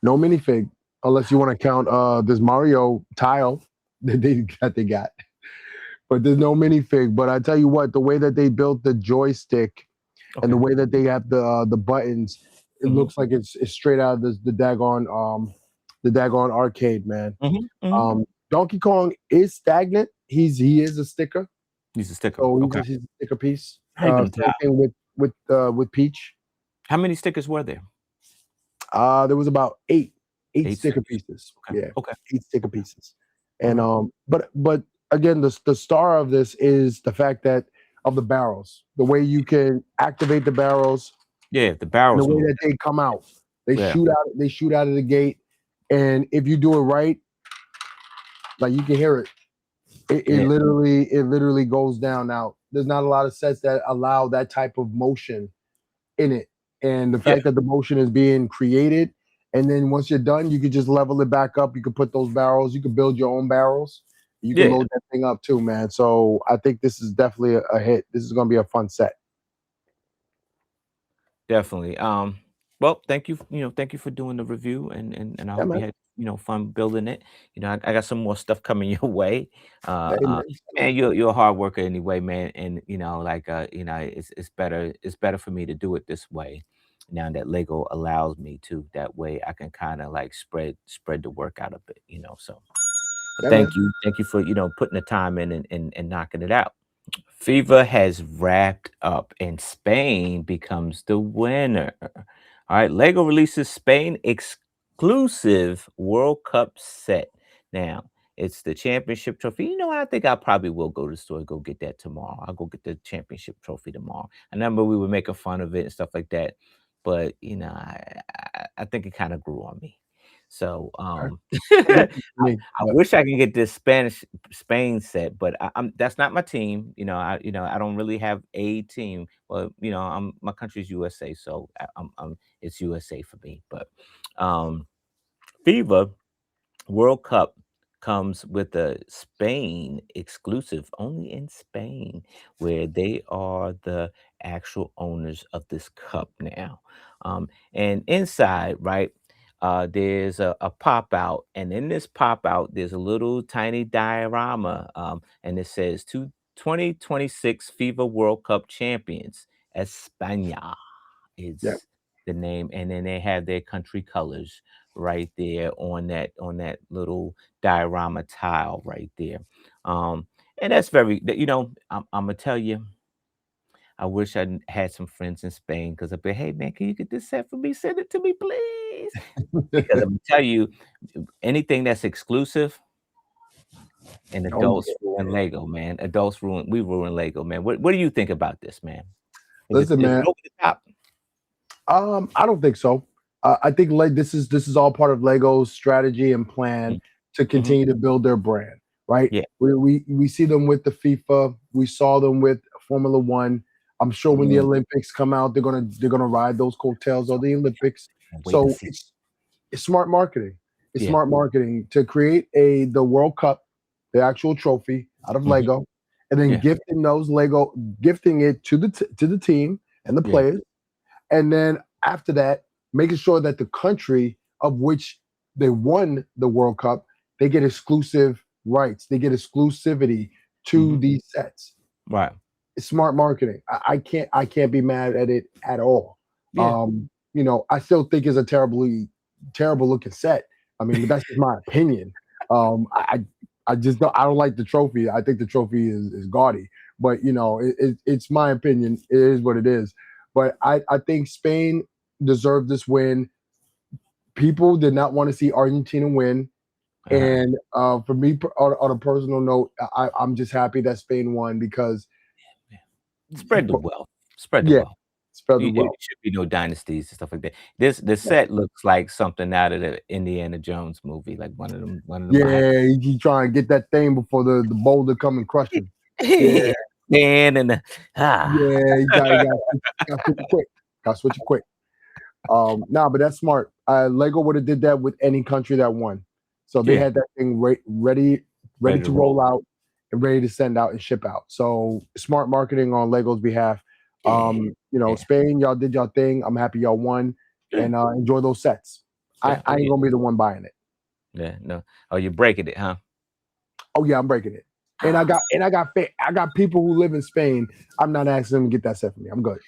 No minifig, unless you want to count this Mario tile that they got. But there's no minifig. But I tell you what, the way that they built the joystick and the way that they have the buttons, it looks like it's straight out of the daggone arcade, man. Donkey Kong is stagnant. He is a sticker. He's a sticker. So Okay. he's a sticker piece. How you doing, Same Tom? thing with Peach. How many stickers were there? There was about eight 8 sticker stickers. pieces. Okay. Yeah, Okay. 8 sticker pieces. All And right. but again, the star of this is the fact that of the barrels, the way you can activate the barrels, Yeah, the and the barrels way move. that they come out. Yeah. They shoot out of the gate, and if you do it right, like you can hear it. Yeah. It literally goes down. Now, there's not a lot of sets that allow that type of motion in it, and the Yeah. fact that the motion is being created, and then once you're done, you can just level it back up. You can put those barrels. You can build your own barrels. You can Yeah. load that thing up too, man. So I think this is definitely a hit. This is going to be a fun set. Definitely. Well, thank you. Thank you for doing the review, and I Yeah, hope you man. had fun building it. I got some more stuff coming your way. Hey, man. Man, you're a hard worker anyway, man, and like it's better for me to do it this way. Now that Lego allows me to, that way I can kind of like spread the work out a bit. So, but Yeah, man. thank you for putting the time in and knocking it out. FIFA has wrapped up and Spain becomes the winner. All right, Lego releases Spain exclusive World Cup set. Now, it's the championship trophy. I think I probably will go to the store and go get that tomorrow. I'll go get the championship trophy tomorrow. I remember we were making fun of it and stuff like that, but I think it kind of grew on me. So, Okay. I guess it's for me, I but wish I can get this Spain set, but I'm that's not my team. I don't really have a team. Well, my country's USA, so it's USA for me. But um, FIFA World Cup comes with a Spain exclusive, only in Spain, where they are the actual owners of this cup now. And inside, right, there's a pop out, and in this pop out, there's a little tiny diorama, and it says to 2026 FIFA World Cup champions, España yeah. is the name, and then they have their country colors right there on that little diorama tile right there. Um, and that's I'm gonna tell you, I wish had some friends in Spain because I'd be, hey man, can you get this set for me? Send it to me, please. Because I'm gonna tell you, anything that's exclusive and Oh adults yeah. ruin Lego, man. We ruin Lego, man. What do you think about this, man? Is it Listen, is it man. over the top? I don't think so. I think like this is all part of Lego's strategy and plan to Mm-hmm. continue to build their brand, right? Yeah. We see them with the FIFA. We saw them with Formula One. I'm sure when the Mm. Olympics come out, they're gonna ride those coattails of the Olympics. Can't wait to So see. it's smart marketing. It's Yeah. smart marketing to create the World Cup, the actual trophy out of Mhm. Lego, and then Yeah. gifting it to the team and the Yeah. players, and then after that, making sure that the country of which they won the World Cup, they get exclusive rights, they get exclusivity to Mhm. these sets. Right. It's smart marketing. I can't be mad at it at all. Yeah. I still think it's a terrible looking set. I mean, but that's just my opinion. I just don't like the trophy. I think the trophy is gaudy, but it's my opinion. It is what it is. But I think Spain deserved this win. People did not want to see Argentina win. Uh-huh. And for me, on a personal note, I'm just happy that Spain won because, Yeah. Spread the but wealth. Spread the yeah, wealth. spread the It wealth. should be no dynasties and stuff like that. The Yeah, set looks like something out of the Indiana Jones movie, like one of them behind. yeah, he try and get that thing before the boulder come and crush him. Yeah, Man, and ah. yeah, he got switch it quick. Got switch it quick. Nah, but that's smart. Lego would have did that with any country that won. So they Yeah, had that thing ready ready to to roll. roll out and ready to send out and ship out. So smart marketing on Lego's behalf. Yeah, yeah, Spain, y'all did y'all thing. I'm happy y'all won, yeah, and enjoy those sets. I, yeah, I ain't yeah, gonna be the one buying it. yeah. No. Oh, you're breaking it, huh? Oh yeah, I'm breaking it. And I Ah, got people who live in Spain. I'm not asking them to get that set for me. I'm good.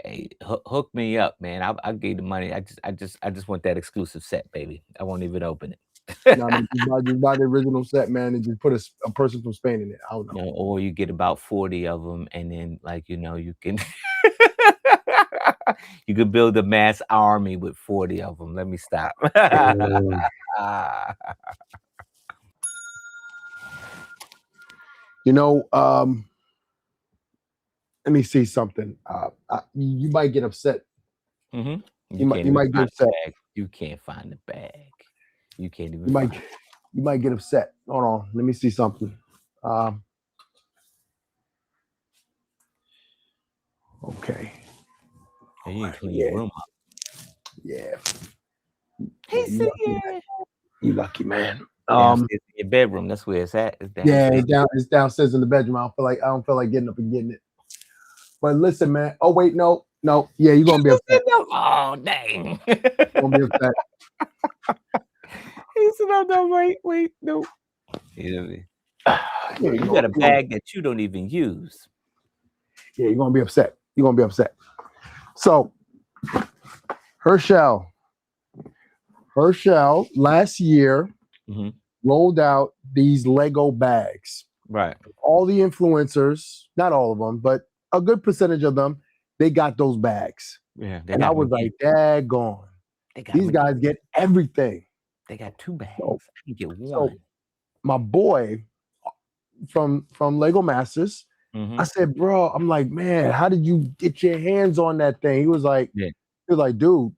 hey, hook me up, man. I'll give you the money. I just want that exclusive set, baby. I won't even open it. Nah, man, just buy the original set, man, and just put a person from Spain in it. I don't know. Or you get about 40 of them, and then, like, you can you could build a mass army with 40 of them. Let me stop. You know, let me see something. You might get upset. You You can't even might get find upset. the bag. You can't find the bag. You can't even You find might you might get upset. Hold on, let me see something. Okay. it. You can clean Yeah, your room up. yeah. He You said, lucky, yeah. you lucky man. Downstairs in your bedroom. That's where it's at. It's Yeah, downstairs. it's downstairs in the bedroom. I don't feel like getting up and getting it. But listen, man. Oh wait, no. Yeah, you're gonna be upset. Oh, dang. You're gonna be upset. He said, "Oh no, wait, no." You know what I mean? Yeah, You got a bag that you don't even use. yeah, you're gonna be upset. You're gonna be upset. So Herschel last year rolled out these Lego bags. Right. All the influencers, not all of them, but a good percentage of them, they got those bags. Yeah, And I was like, daggone. These guys get everything. They got 2 bags. So, I can get so 1. my boy from Lego Masters, I said, bro, I'm like, man, how did you get your hands on that thing? He was like, dude,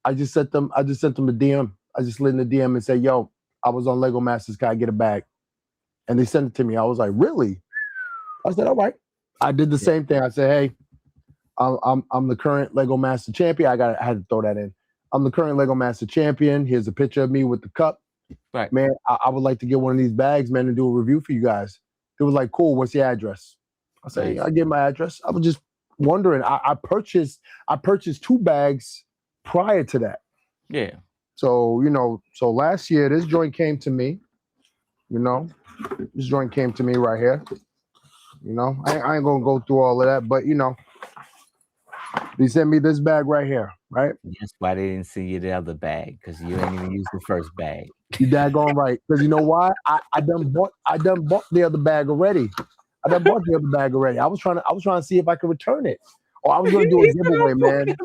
I just sent them a DM. I just slid in the DM and said, yo, I was on Lego Masters, can I get a bag? And they sent it to me. I was like, really? I said, all right. I did the same thing. I said, hey, I'm the current Lego Master champion. I had to throw that in. I'm the current Lego Master champion. Here's a picture of me with the cup. Right. Man, I would like to get one of these bags, man, and do a review for you guys. It was like, cool. What's your address? I said, I get my address. I was just wondering. I purchased 2 bags prior to that. Yeah. So, so last year this joint came to me. This joint came to me right here. I ain't gonna go through all of that, but they sent me this bag right here, right? That's why they didn't see you the other bag, because you ain't even used the first bag. You daggone right. Because you know why? I done bought the other bag already. I was trying to see if I could return it. Or I was gonna do a giveaway, man.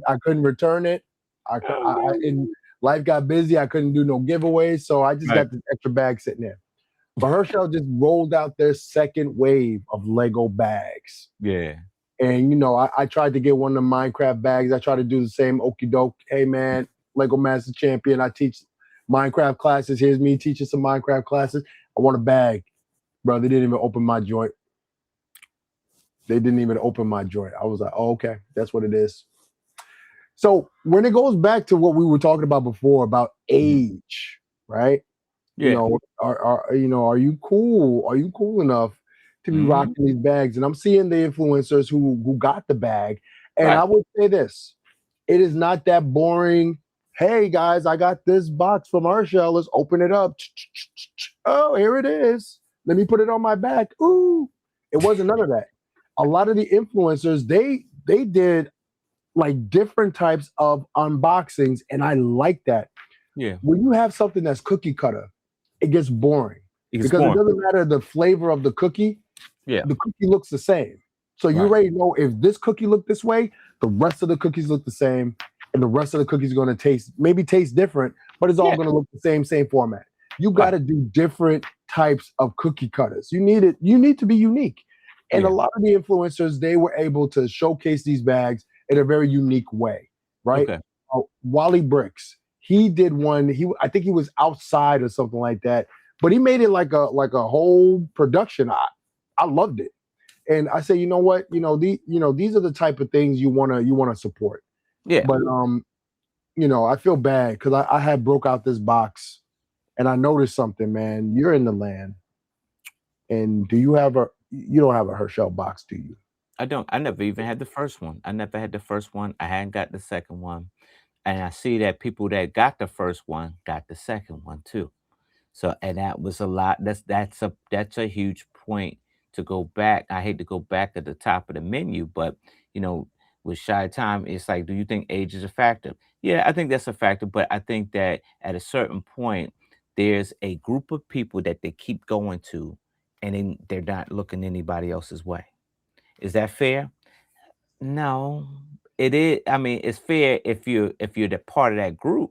I couldn't return it. And life got busy. I couldn't do no giveaways, so I just got this extra bag sitting there. But Herschel just rolled out their second wave of Lego bags. Yeah. And I tried to get one of the Minecraft bags. I tried to do the same okey doke. Hey man, Lego Master Champion. I teach Minecraft classes. Here's me teaching some Minecraft classes. I want a bag. Bro, they didn't even open my joint. I was like, oh, okay, that's what it is. So when it goes back to what we were talking about before about age, right? Yeah. Are you cool? Are you cool enough to be rocking these bags? And I'm seeing the influencers who got the bag. And I would say this: it is not that boring. Hey guys, I got this box from Herschel. Let's open it up. Oh, here it is. Let me put it on my back. Ooh, it wasn't none of that. A lot of the influencers, they did like different types of unboxings, and I like that. Yeah. When you have something that's cookie cutter, it gets boring because it doesn't matter the flavor of the cookie. Yeah. The cookie looks the same. So you already know if this cookie looked this way, the rest of the cookies look the same, and the rest of the cookies are going to taste different, but it's all going to look the same format. You got to do different types of cookie cutters. You need to be unique. And a lot of the influencers, they were able to showcase these bags in a very unique way, right? Okay. Wally Bricks, he did one. I think he was outside or something like that, but he made it like a whole production. I loved it, and I say, you know what, these are the type of things you wanna support. Yeah. But I feel bad because I had broke out this box, and I noticed something, man. You're in the land, and you don't have a Herschel box, do you? I don't. I never even had the first one. I never had the first one. I hadn't got the second one. And I see that people that got the first one got the second one too. So, and that was a lot. That's a huge point to go back. I hate to go back at the top of the menu, but with Shytime, it's like, do you think age is a factor? Yeah, I think that's a factor, but I think that at a certain point, there's a group of people that they keep going to, and then they're not looking anybody else's way. Is that fair? No, it is. I mean, it's fair if you're the part of that group,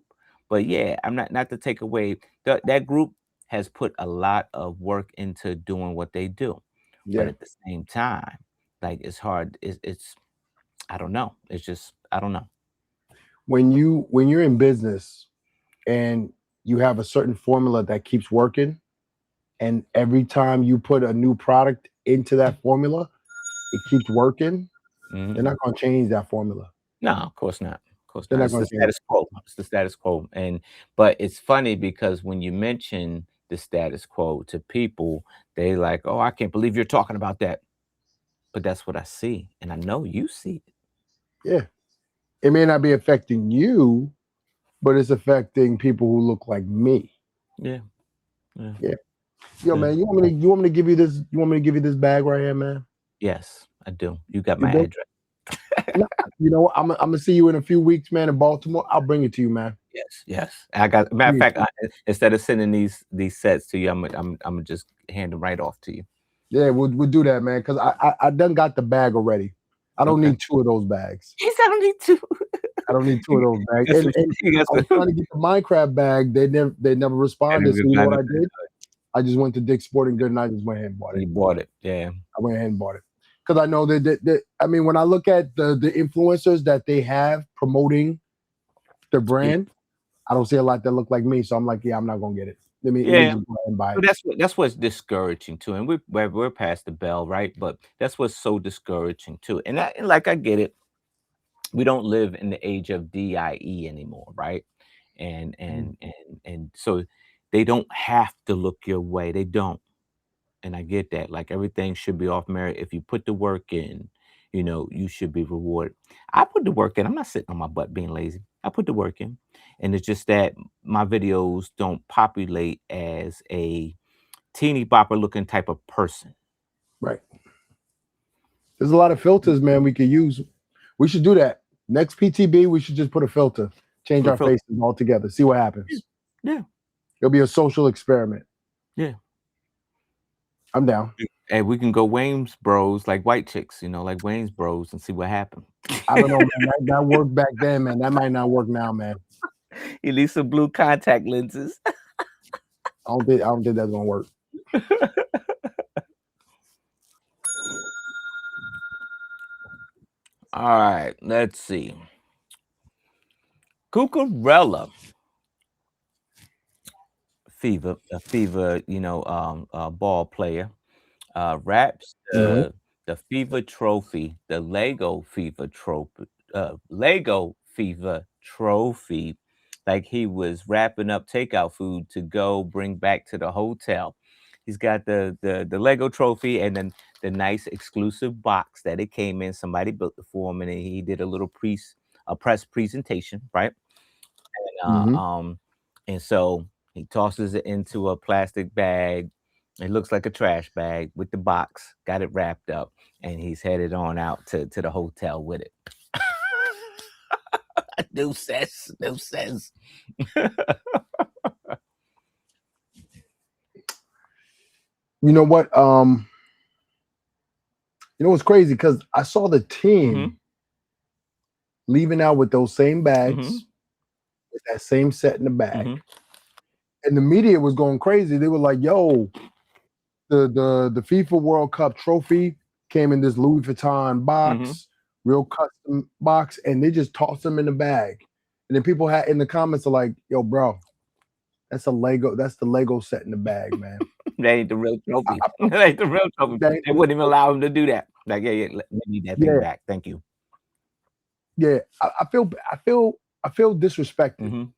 but yeah, I'm not to take away that group has put a lot of work into doing what they do, but Yeah. at the same time, like it's hard. It's I don't know. It's just I don't know. When you're in business and you have a certain formula that keeps working, and every time you put a new product into that formula, it keeps working, they're Mhm. not going to change that formula. No, of course not. Of course They're not. not It's going the to change. status quo. It's the status quo. And but it's funny because when you mention the status quo to people, they like, "Oh, I can't believe you're talking about that." But that's what I see, and I know you see it. Yeah. It may not be affecting you, but it's affecting people who look like me. Yeah, yeah, Yeah. Yo, yeah. man, you want me to give you this? You want me to give you this bag right here, man? Yes, I do. You got You my do? address. No, you know what? I'm gonna see you in a few weeks, man, in Baltimore. I'll bring it to you, man. Yes, yes. I got matter of fact, instead of sending these sets to you, I'm just hand them right off to you. Yeah, we'll do that, man. Cause I done got the bag already. I don't Okay. need two of those bags. Yes, I don't need to. I don't need two of You those bags. got some And you got I was some trying to get the Minecraft bag. They never responded. So you know what I did? I just went to Dick's Sporting Good and I just went ahead and bought it. you bought it. Yeah. I went ahead and bought it. Because I know that I mean, when I look at the influencers that they have promoting their Yeah. brand, I don't see a lot that look like me. So I'm like, yeah, I'm not gonna get it. Let me Yeah. just go ahead and buy So it. that's what's discouraging too, and we're past the bell, right? But that's what's so discouraging too, and like I get it. We don't live in the age of DIE anymore, right? And so they don't have to look your way. They don't, and I get that. Like everything should be off merit. If you put the work in, you should be rewarded. I put the work in. I'm not sitting on my butt being lazy. I put the work in, and it's just that my videos don't populate as a teeny bopper looking type of person. Right. There's a lot of filters, man, we could use. We should do that. Next PTB, we should just put a filter, change Put a our filter. faces altogether, see what Yeah, happens. yeah, It'll be a social experiment. yeah. I'm down. And we can go Wayne's Bros like white chicks, like Wayne's Bros, and see what happened. I don't know, man. That worked back then, man. That might not work now, man. You need some blue contact lenses. I don't think that's gonna work. All right, let's see. Cucurella a ball player, wraps Mhm. the FIFA trophy, the Lego FIFA trophy, like he was wrapping up takeout food to go bring back to the hotel. He's got the Lego trophy and then the nice exclusive box that it came in. Somebody built it for him, and he did a press presentation, right? Mhm. And so he tosses it into a plastic bag. It looks like a trash bag with the box, got it wrapped up, and he's headed on out to the hotel with it. No sense, no sense. You know what? You know what's crazy? Because I saw the Mhm, team leaving out with those same mhm, bags, with that same set in the bag, mhm, and the media was going crazy. They were like, "Yo, the FIFA World Cup trophy came in this Louis Vuitton mhm. box, real custom box, and they just tossed them in the bag." And then people had in the comments are like, "Yo, bro, that's a Lego. That's the Lego set in the bag, man." That ain't the real I, trophy. I, That ain't the real trophy. that ain't They the real wouldn't even trophy. allow him to do that. Like, yeah, let me need that thing Yeah, back. Thank you. yeah. I feel disrespected Mhm,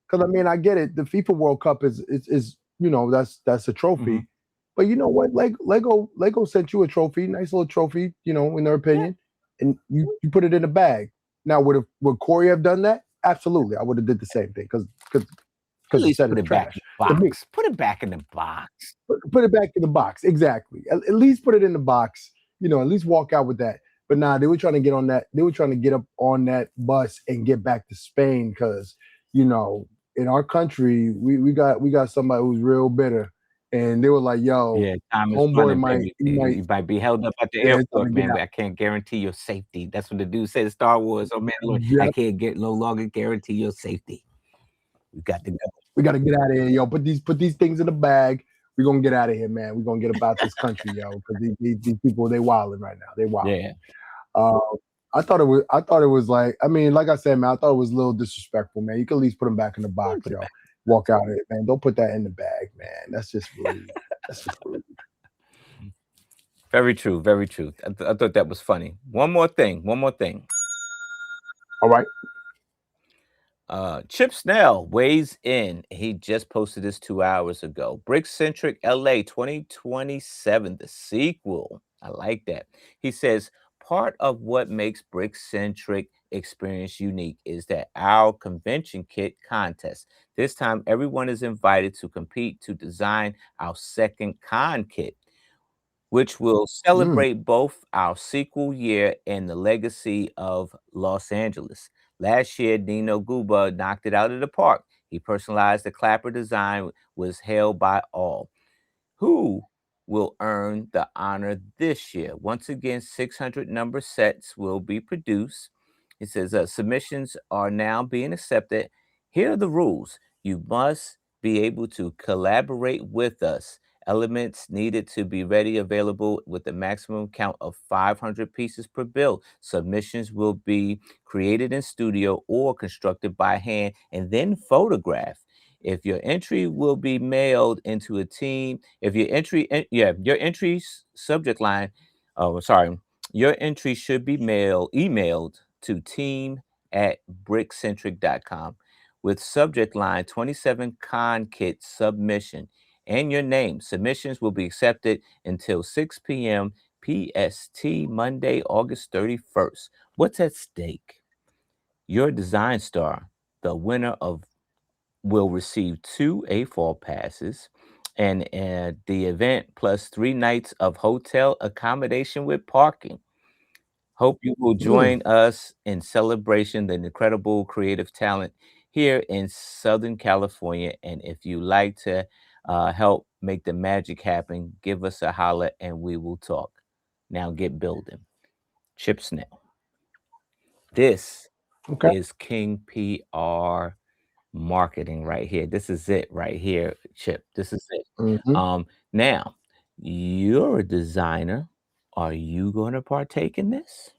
because I mean I get it. The FIFA World Cup is that's a mhm. trophy, but you know what? Lego sent you a trophy, nice little trophy, in their Yeah. opinion, and you put it in a bag. Now would Corey have done that? Absolutely, I would have did the same thing At because the least set put is it back trash in the to me. box. Put it back in the box. Put it back in the box. Exactly. At least put it in the box. At least walk out with that. But nah, they were trying to get on that. They were trying to get up on that bus and get back to Spain because in our country we got somebody who's real bitter, and they were like, "Yo, Yeah, time is homeboy running, might baby. he might You might be held up at the yeah, he's trying airport, to get man, out." but I can't guarantee your safety. That's what the dude said in Star Wars. Oh, man, I Yep, can't no longer guarantee your safety. You got to go. we got to get out of here, yo. Put these things in the bag. We're gonna get out of here, man. We're gonna get about this country, yo, because these people, they wilding right now. They wilding. Yeah. Uh, I thought it was like, I mean, like I said, man, I thought it was a little disrespectful, man. You could at least put them back in the box, yo. Walk out of it, man. Don't put that in the bag, man. That's just rude. That's just rude. Very true. Very true. I thought that was funny. One more thing. All right. Chip Snell weighs in. He just posted this 2 hours ago. Brick-centric LA 2027, the sequel. I like that. He says, part of what makes Brick-centric experience unique is that our convention kit contest. This time, everyone is invited to compete to design our second con kit, which will celebrate both our sequel year and the legacy of Los Angeles. Last year, Dino Guba knocked it out of the park. He personalized the clapper design, was hailed by all. Who will earn the honor this year? Once again, 600 number sets will be produced. It says submissions are now being accepted. Here are the rules. You must be able to collaborate with us. Elements needed to be ready available with a maximum count of 500 pieces per build. Submissions will be created in studio or constructed by hand and then photographed. If your entry will be mailed into a team, if your entry subject line, your entry should be emailed to team@brickcentric.com with subject line 27 con kit submission and your name. Submissions will be accepted until 6 p.m. PST Monday, August 31st. What's at stake? Your design star, the winner of will receive 2 A-fall passes and the event plus 3 nights of hotel accommodation with parking. Hope you will join us in celebration the incredible creative talent here in Southern California. And if you like to help make the magic happen, give us a holler and we will talk. Now get building. Chip Snell. This Okay. is King PR marketing right here. This is it right here, Chip. This is it. Now, you're a designer. Are you going to partake in this?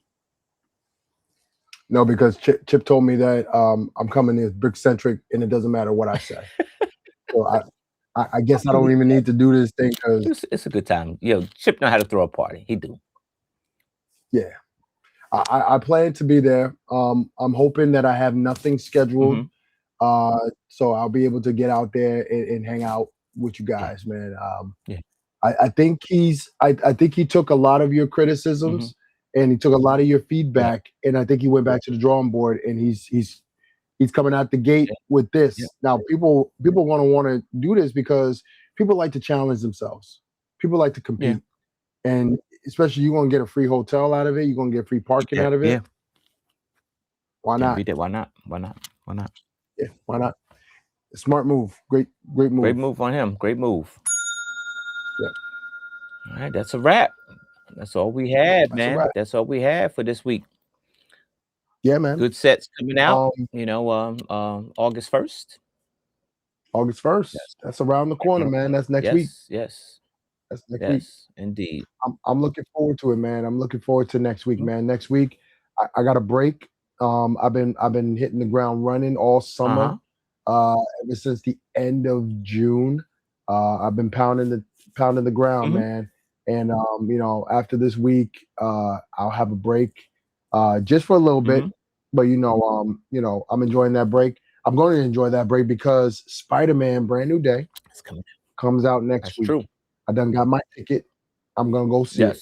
No, because Chip told me that I'm coming as brick centric, and it doesn't matter what I say. So I guess I don't even need to do this thing because It's a good time. Chip know how to throw a party. He do. yeah, I plan to be there. I'm hoping that I have nothing scheduled, so I'll be able to get out there and hang out with you guys, man. I think I think he took a lot of your criticisms and he took a lot of your feedback, and I think he went back to the drawing board, and he's coming out the gate with this. Now people want to do this because people like to challenge themselves. People like to compete, and especially you're gonna get a free hotel out of it. You're gonna get free parking out of it. Why not? Why not? Why not? Why not? Yeah, why not? Smart move. Great move. Great move on him. Great move. Yeah. All right, that's a wrap. That's all we had, man. That's all we had for this week. Yeah, man. Good sets coming out. August 1st. August 1st. That's around the corner, man. That's next week. Yes. That's next week. Indeed. I'm looking forward to it, man. I'm looking forward to next week, man. Next week, I got a break. I've been hitting the ground running all summer. Ever since the end of June. I've been pounding the ground, man. And after this week, I'll have a break, just for a little bit. But I'm enjoying that break. I'm going to enjoy that break because Spider-Man Brand New Day comes out next week. True. I done got my ticket. I'm gonna go see it.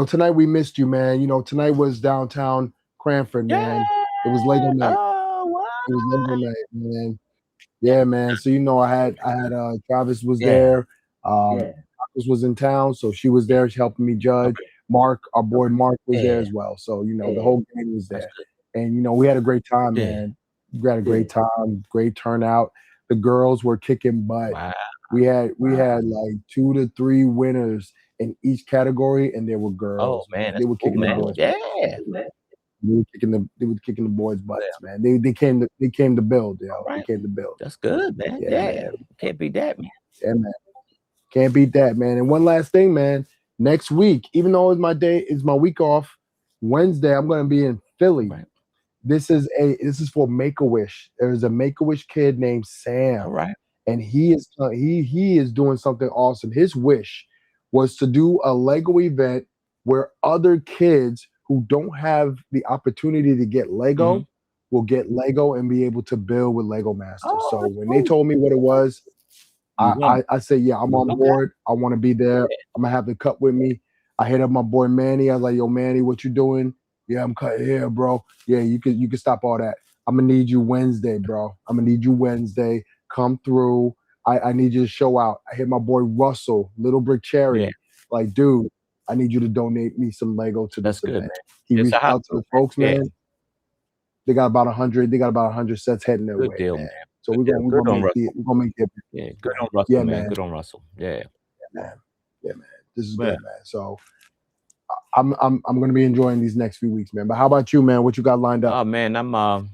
Tonight we missed you, man. Tonight was downtown Cranford, man. It was Lego night. Oh, wow. It was Lego night, man. Yeah, man. So I had Travis was there. Travis was in town, so she was there. She helping me judge. Mark, our boy Mark, was there Yeah. as well. So the whole gang was That's there, good. and we had a great time, Yeah. man. We had a great time, great turnout. The girls were kicking butt. Wow. We had like 2 to 3 winners in each category, and there were Oh girls, man, man. that's They were cool, kicking the man. boys. Yeah. They were kicking the boys' butts, man. They came to build, yo. They came to build. That's good, man. Yeah, Yeah. man. Can't beat that, man. Yeah, man. Can't beat that, man. And one last thing, man. Next week, even though it's my week off, Wednesday, I'm gonna be in Philly. Right. This is for Make-A-Wish. There's a Make-A-Wish kid named Sam. All right. And he is doing something awesome. His wish was to do a Lego event where other kids who don't have the opportunity to get Lego will get Lego and be able to build with Lego Masters. Oh, So that's when cool. they told me what it was, You won. I said, yeah, I'm on Okay. board. I want to be there. I'm gonna have the cup with me. I hit up my boy Manny. I was like, yo, Manny, what you doing? Yeah, I'm cutting hair, bro. Yeah, you can stop all that. I'm gonna need you Wednesday, bro. I'm gonna need you Wednesday. Come through. I need you to show out. I hit my boy Russell, Little Brick Cherry. Yeah. Like, dude, I need you to donate me some Lego to That's this good, event. man. He It's reached a hot out to the group, folks, yeah. man. They got about 100. They got about 100 sets heading their Good way, deal, man. man. So Good deal. we're Good on gonna make it. Yeah, good on Russell, Yeah, man. man. Good on Russell. Yeah. Yeah, man. This is Yeah. good, man. So I'm gonna be enjoying these next few weeks, man. But how about you, man? What you got lined up? Oh man, I'm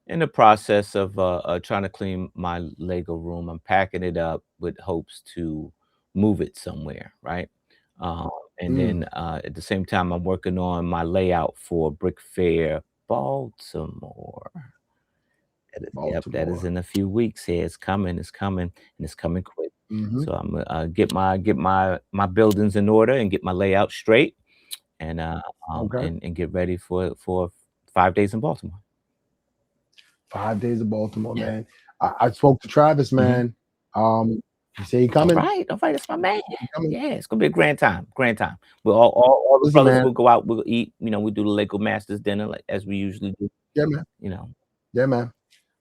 in the process of trying to clean my Lego room. I'm packing it up with hopes to move it somewhere, right? And then at the same time, I'm working on my layout for Brick Fair Baltimore. Yep, that is in a few weeks here. It's coming, and it's coming quick. So I'm gonna get my buildings in order and get my layout straight, and and get ready for 5 days in Baltimore. 5 days in Baltimore, man. I spoke to Travis, man. He said he coming. All right, that's my man. Coming. Yeah, it's gonna be a grand time. Well, all the Listen, brothers man. will go out, we'll eat. We do the Lego Masters dinner like as we usually do. Yeah, man. Yeah, man.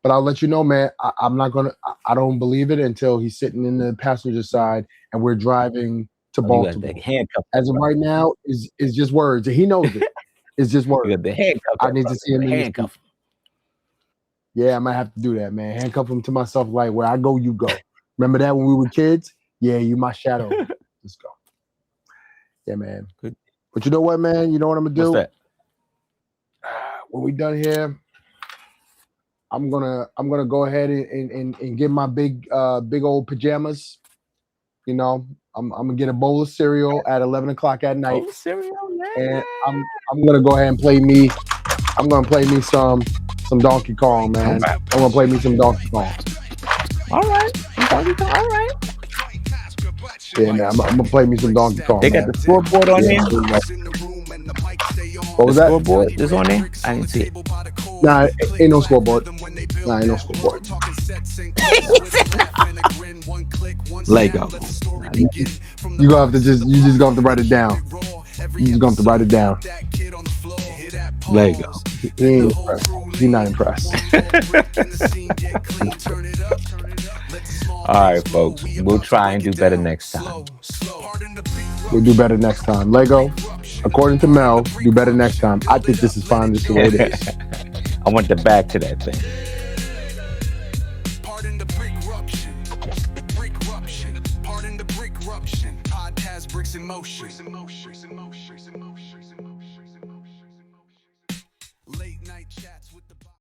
But I'll let you know, man. I'm not gonna. I don't believe it until he's sitting in the passenger side and we're driving to Baltimore. As of right now, is just words. He knows it. It's just words. You got the handcuff. I need to see him in handcuff. Yeah, I might have to do that, man. Handcuff him to myself, like where I go, you go. Remember that when we were kids? Yeah, you my shadow. Let's go. Yeah, man. Good. But you know what, man? You know what I'm gonna do? What's that? When we done here, I'm gonna go ahead and get my big old pajamas. I'm gonna get a bowl of cereal at 11 o'clock at night. Oh, cereal, and I'm gonna go ahead and play me. I'm gonna play me some Donkey Kong, man. Right. I'm gonna play me some Donkey Kong. All right. All right. Yeah, man. I'm gonna play me some Donkey Kong. They got the scoreboard on there. What was that? Scoreboard is on there. I didn't see it. Nah, ain't no scoreboard. Nah, ain't no scoreboard. Lego. You gonna have to just gonna have to write it down. You just gonna have to write it down. Lego. He ain't impressed. He's not impressed. All right, folks. We'll try and do better next time. We'll do better next time. Lego, according to Mel, do better next time. I think this is fine just the way it is. I want the back to that thing. Pardon the BRICKRUPTION. Pardon the BRICKRUPTION. Pod has bricks in motion.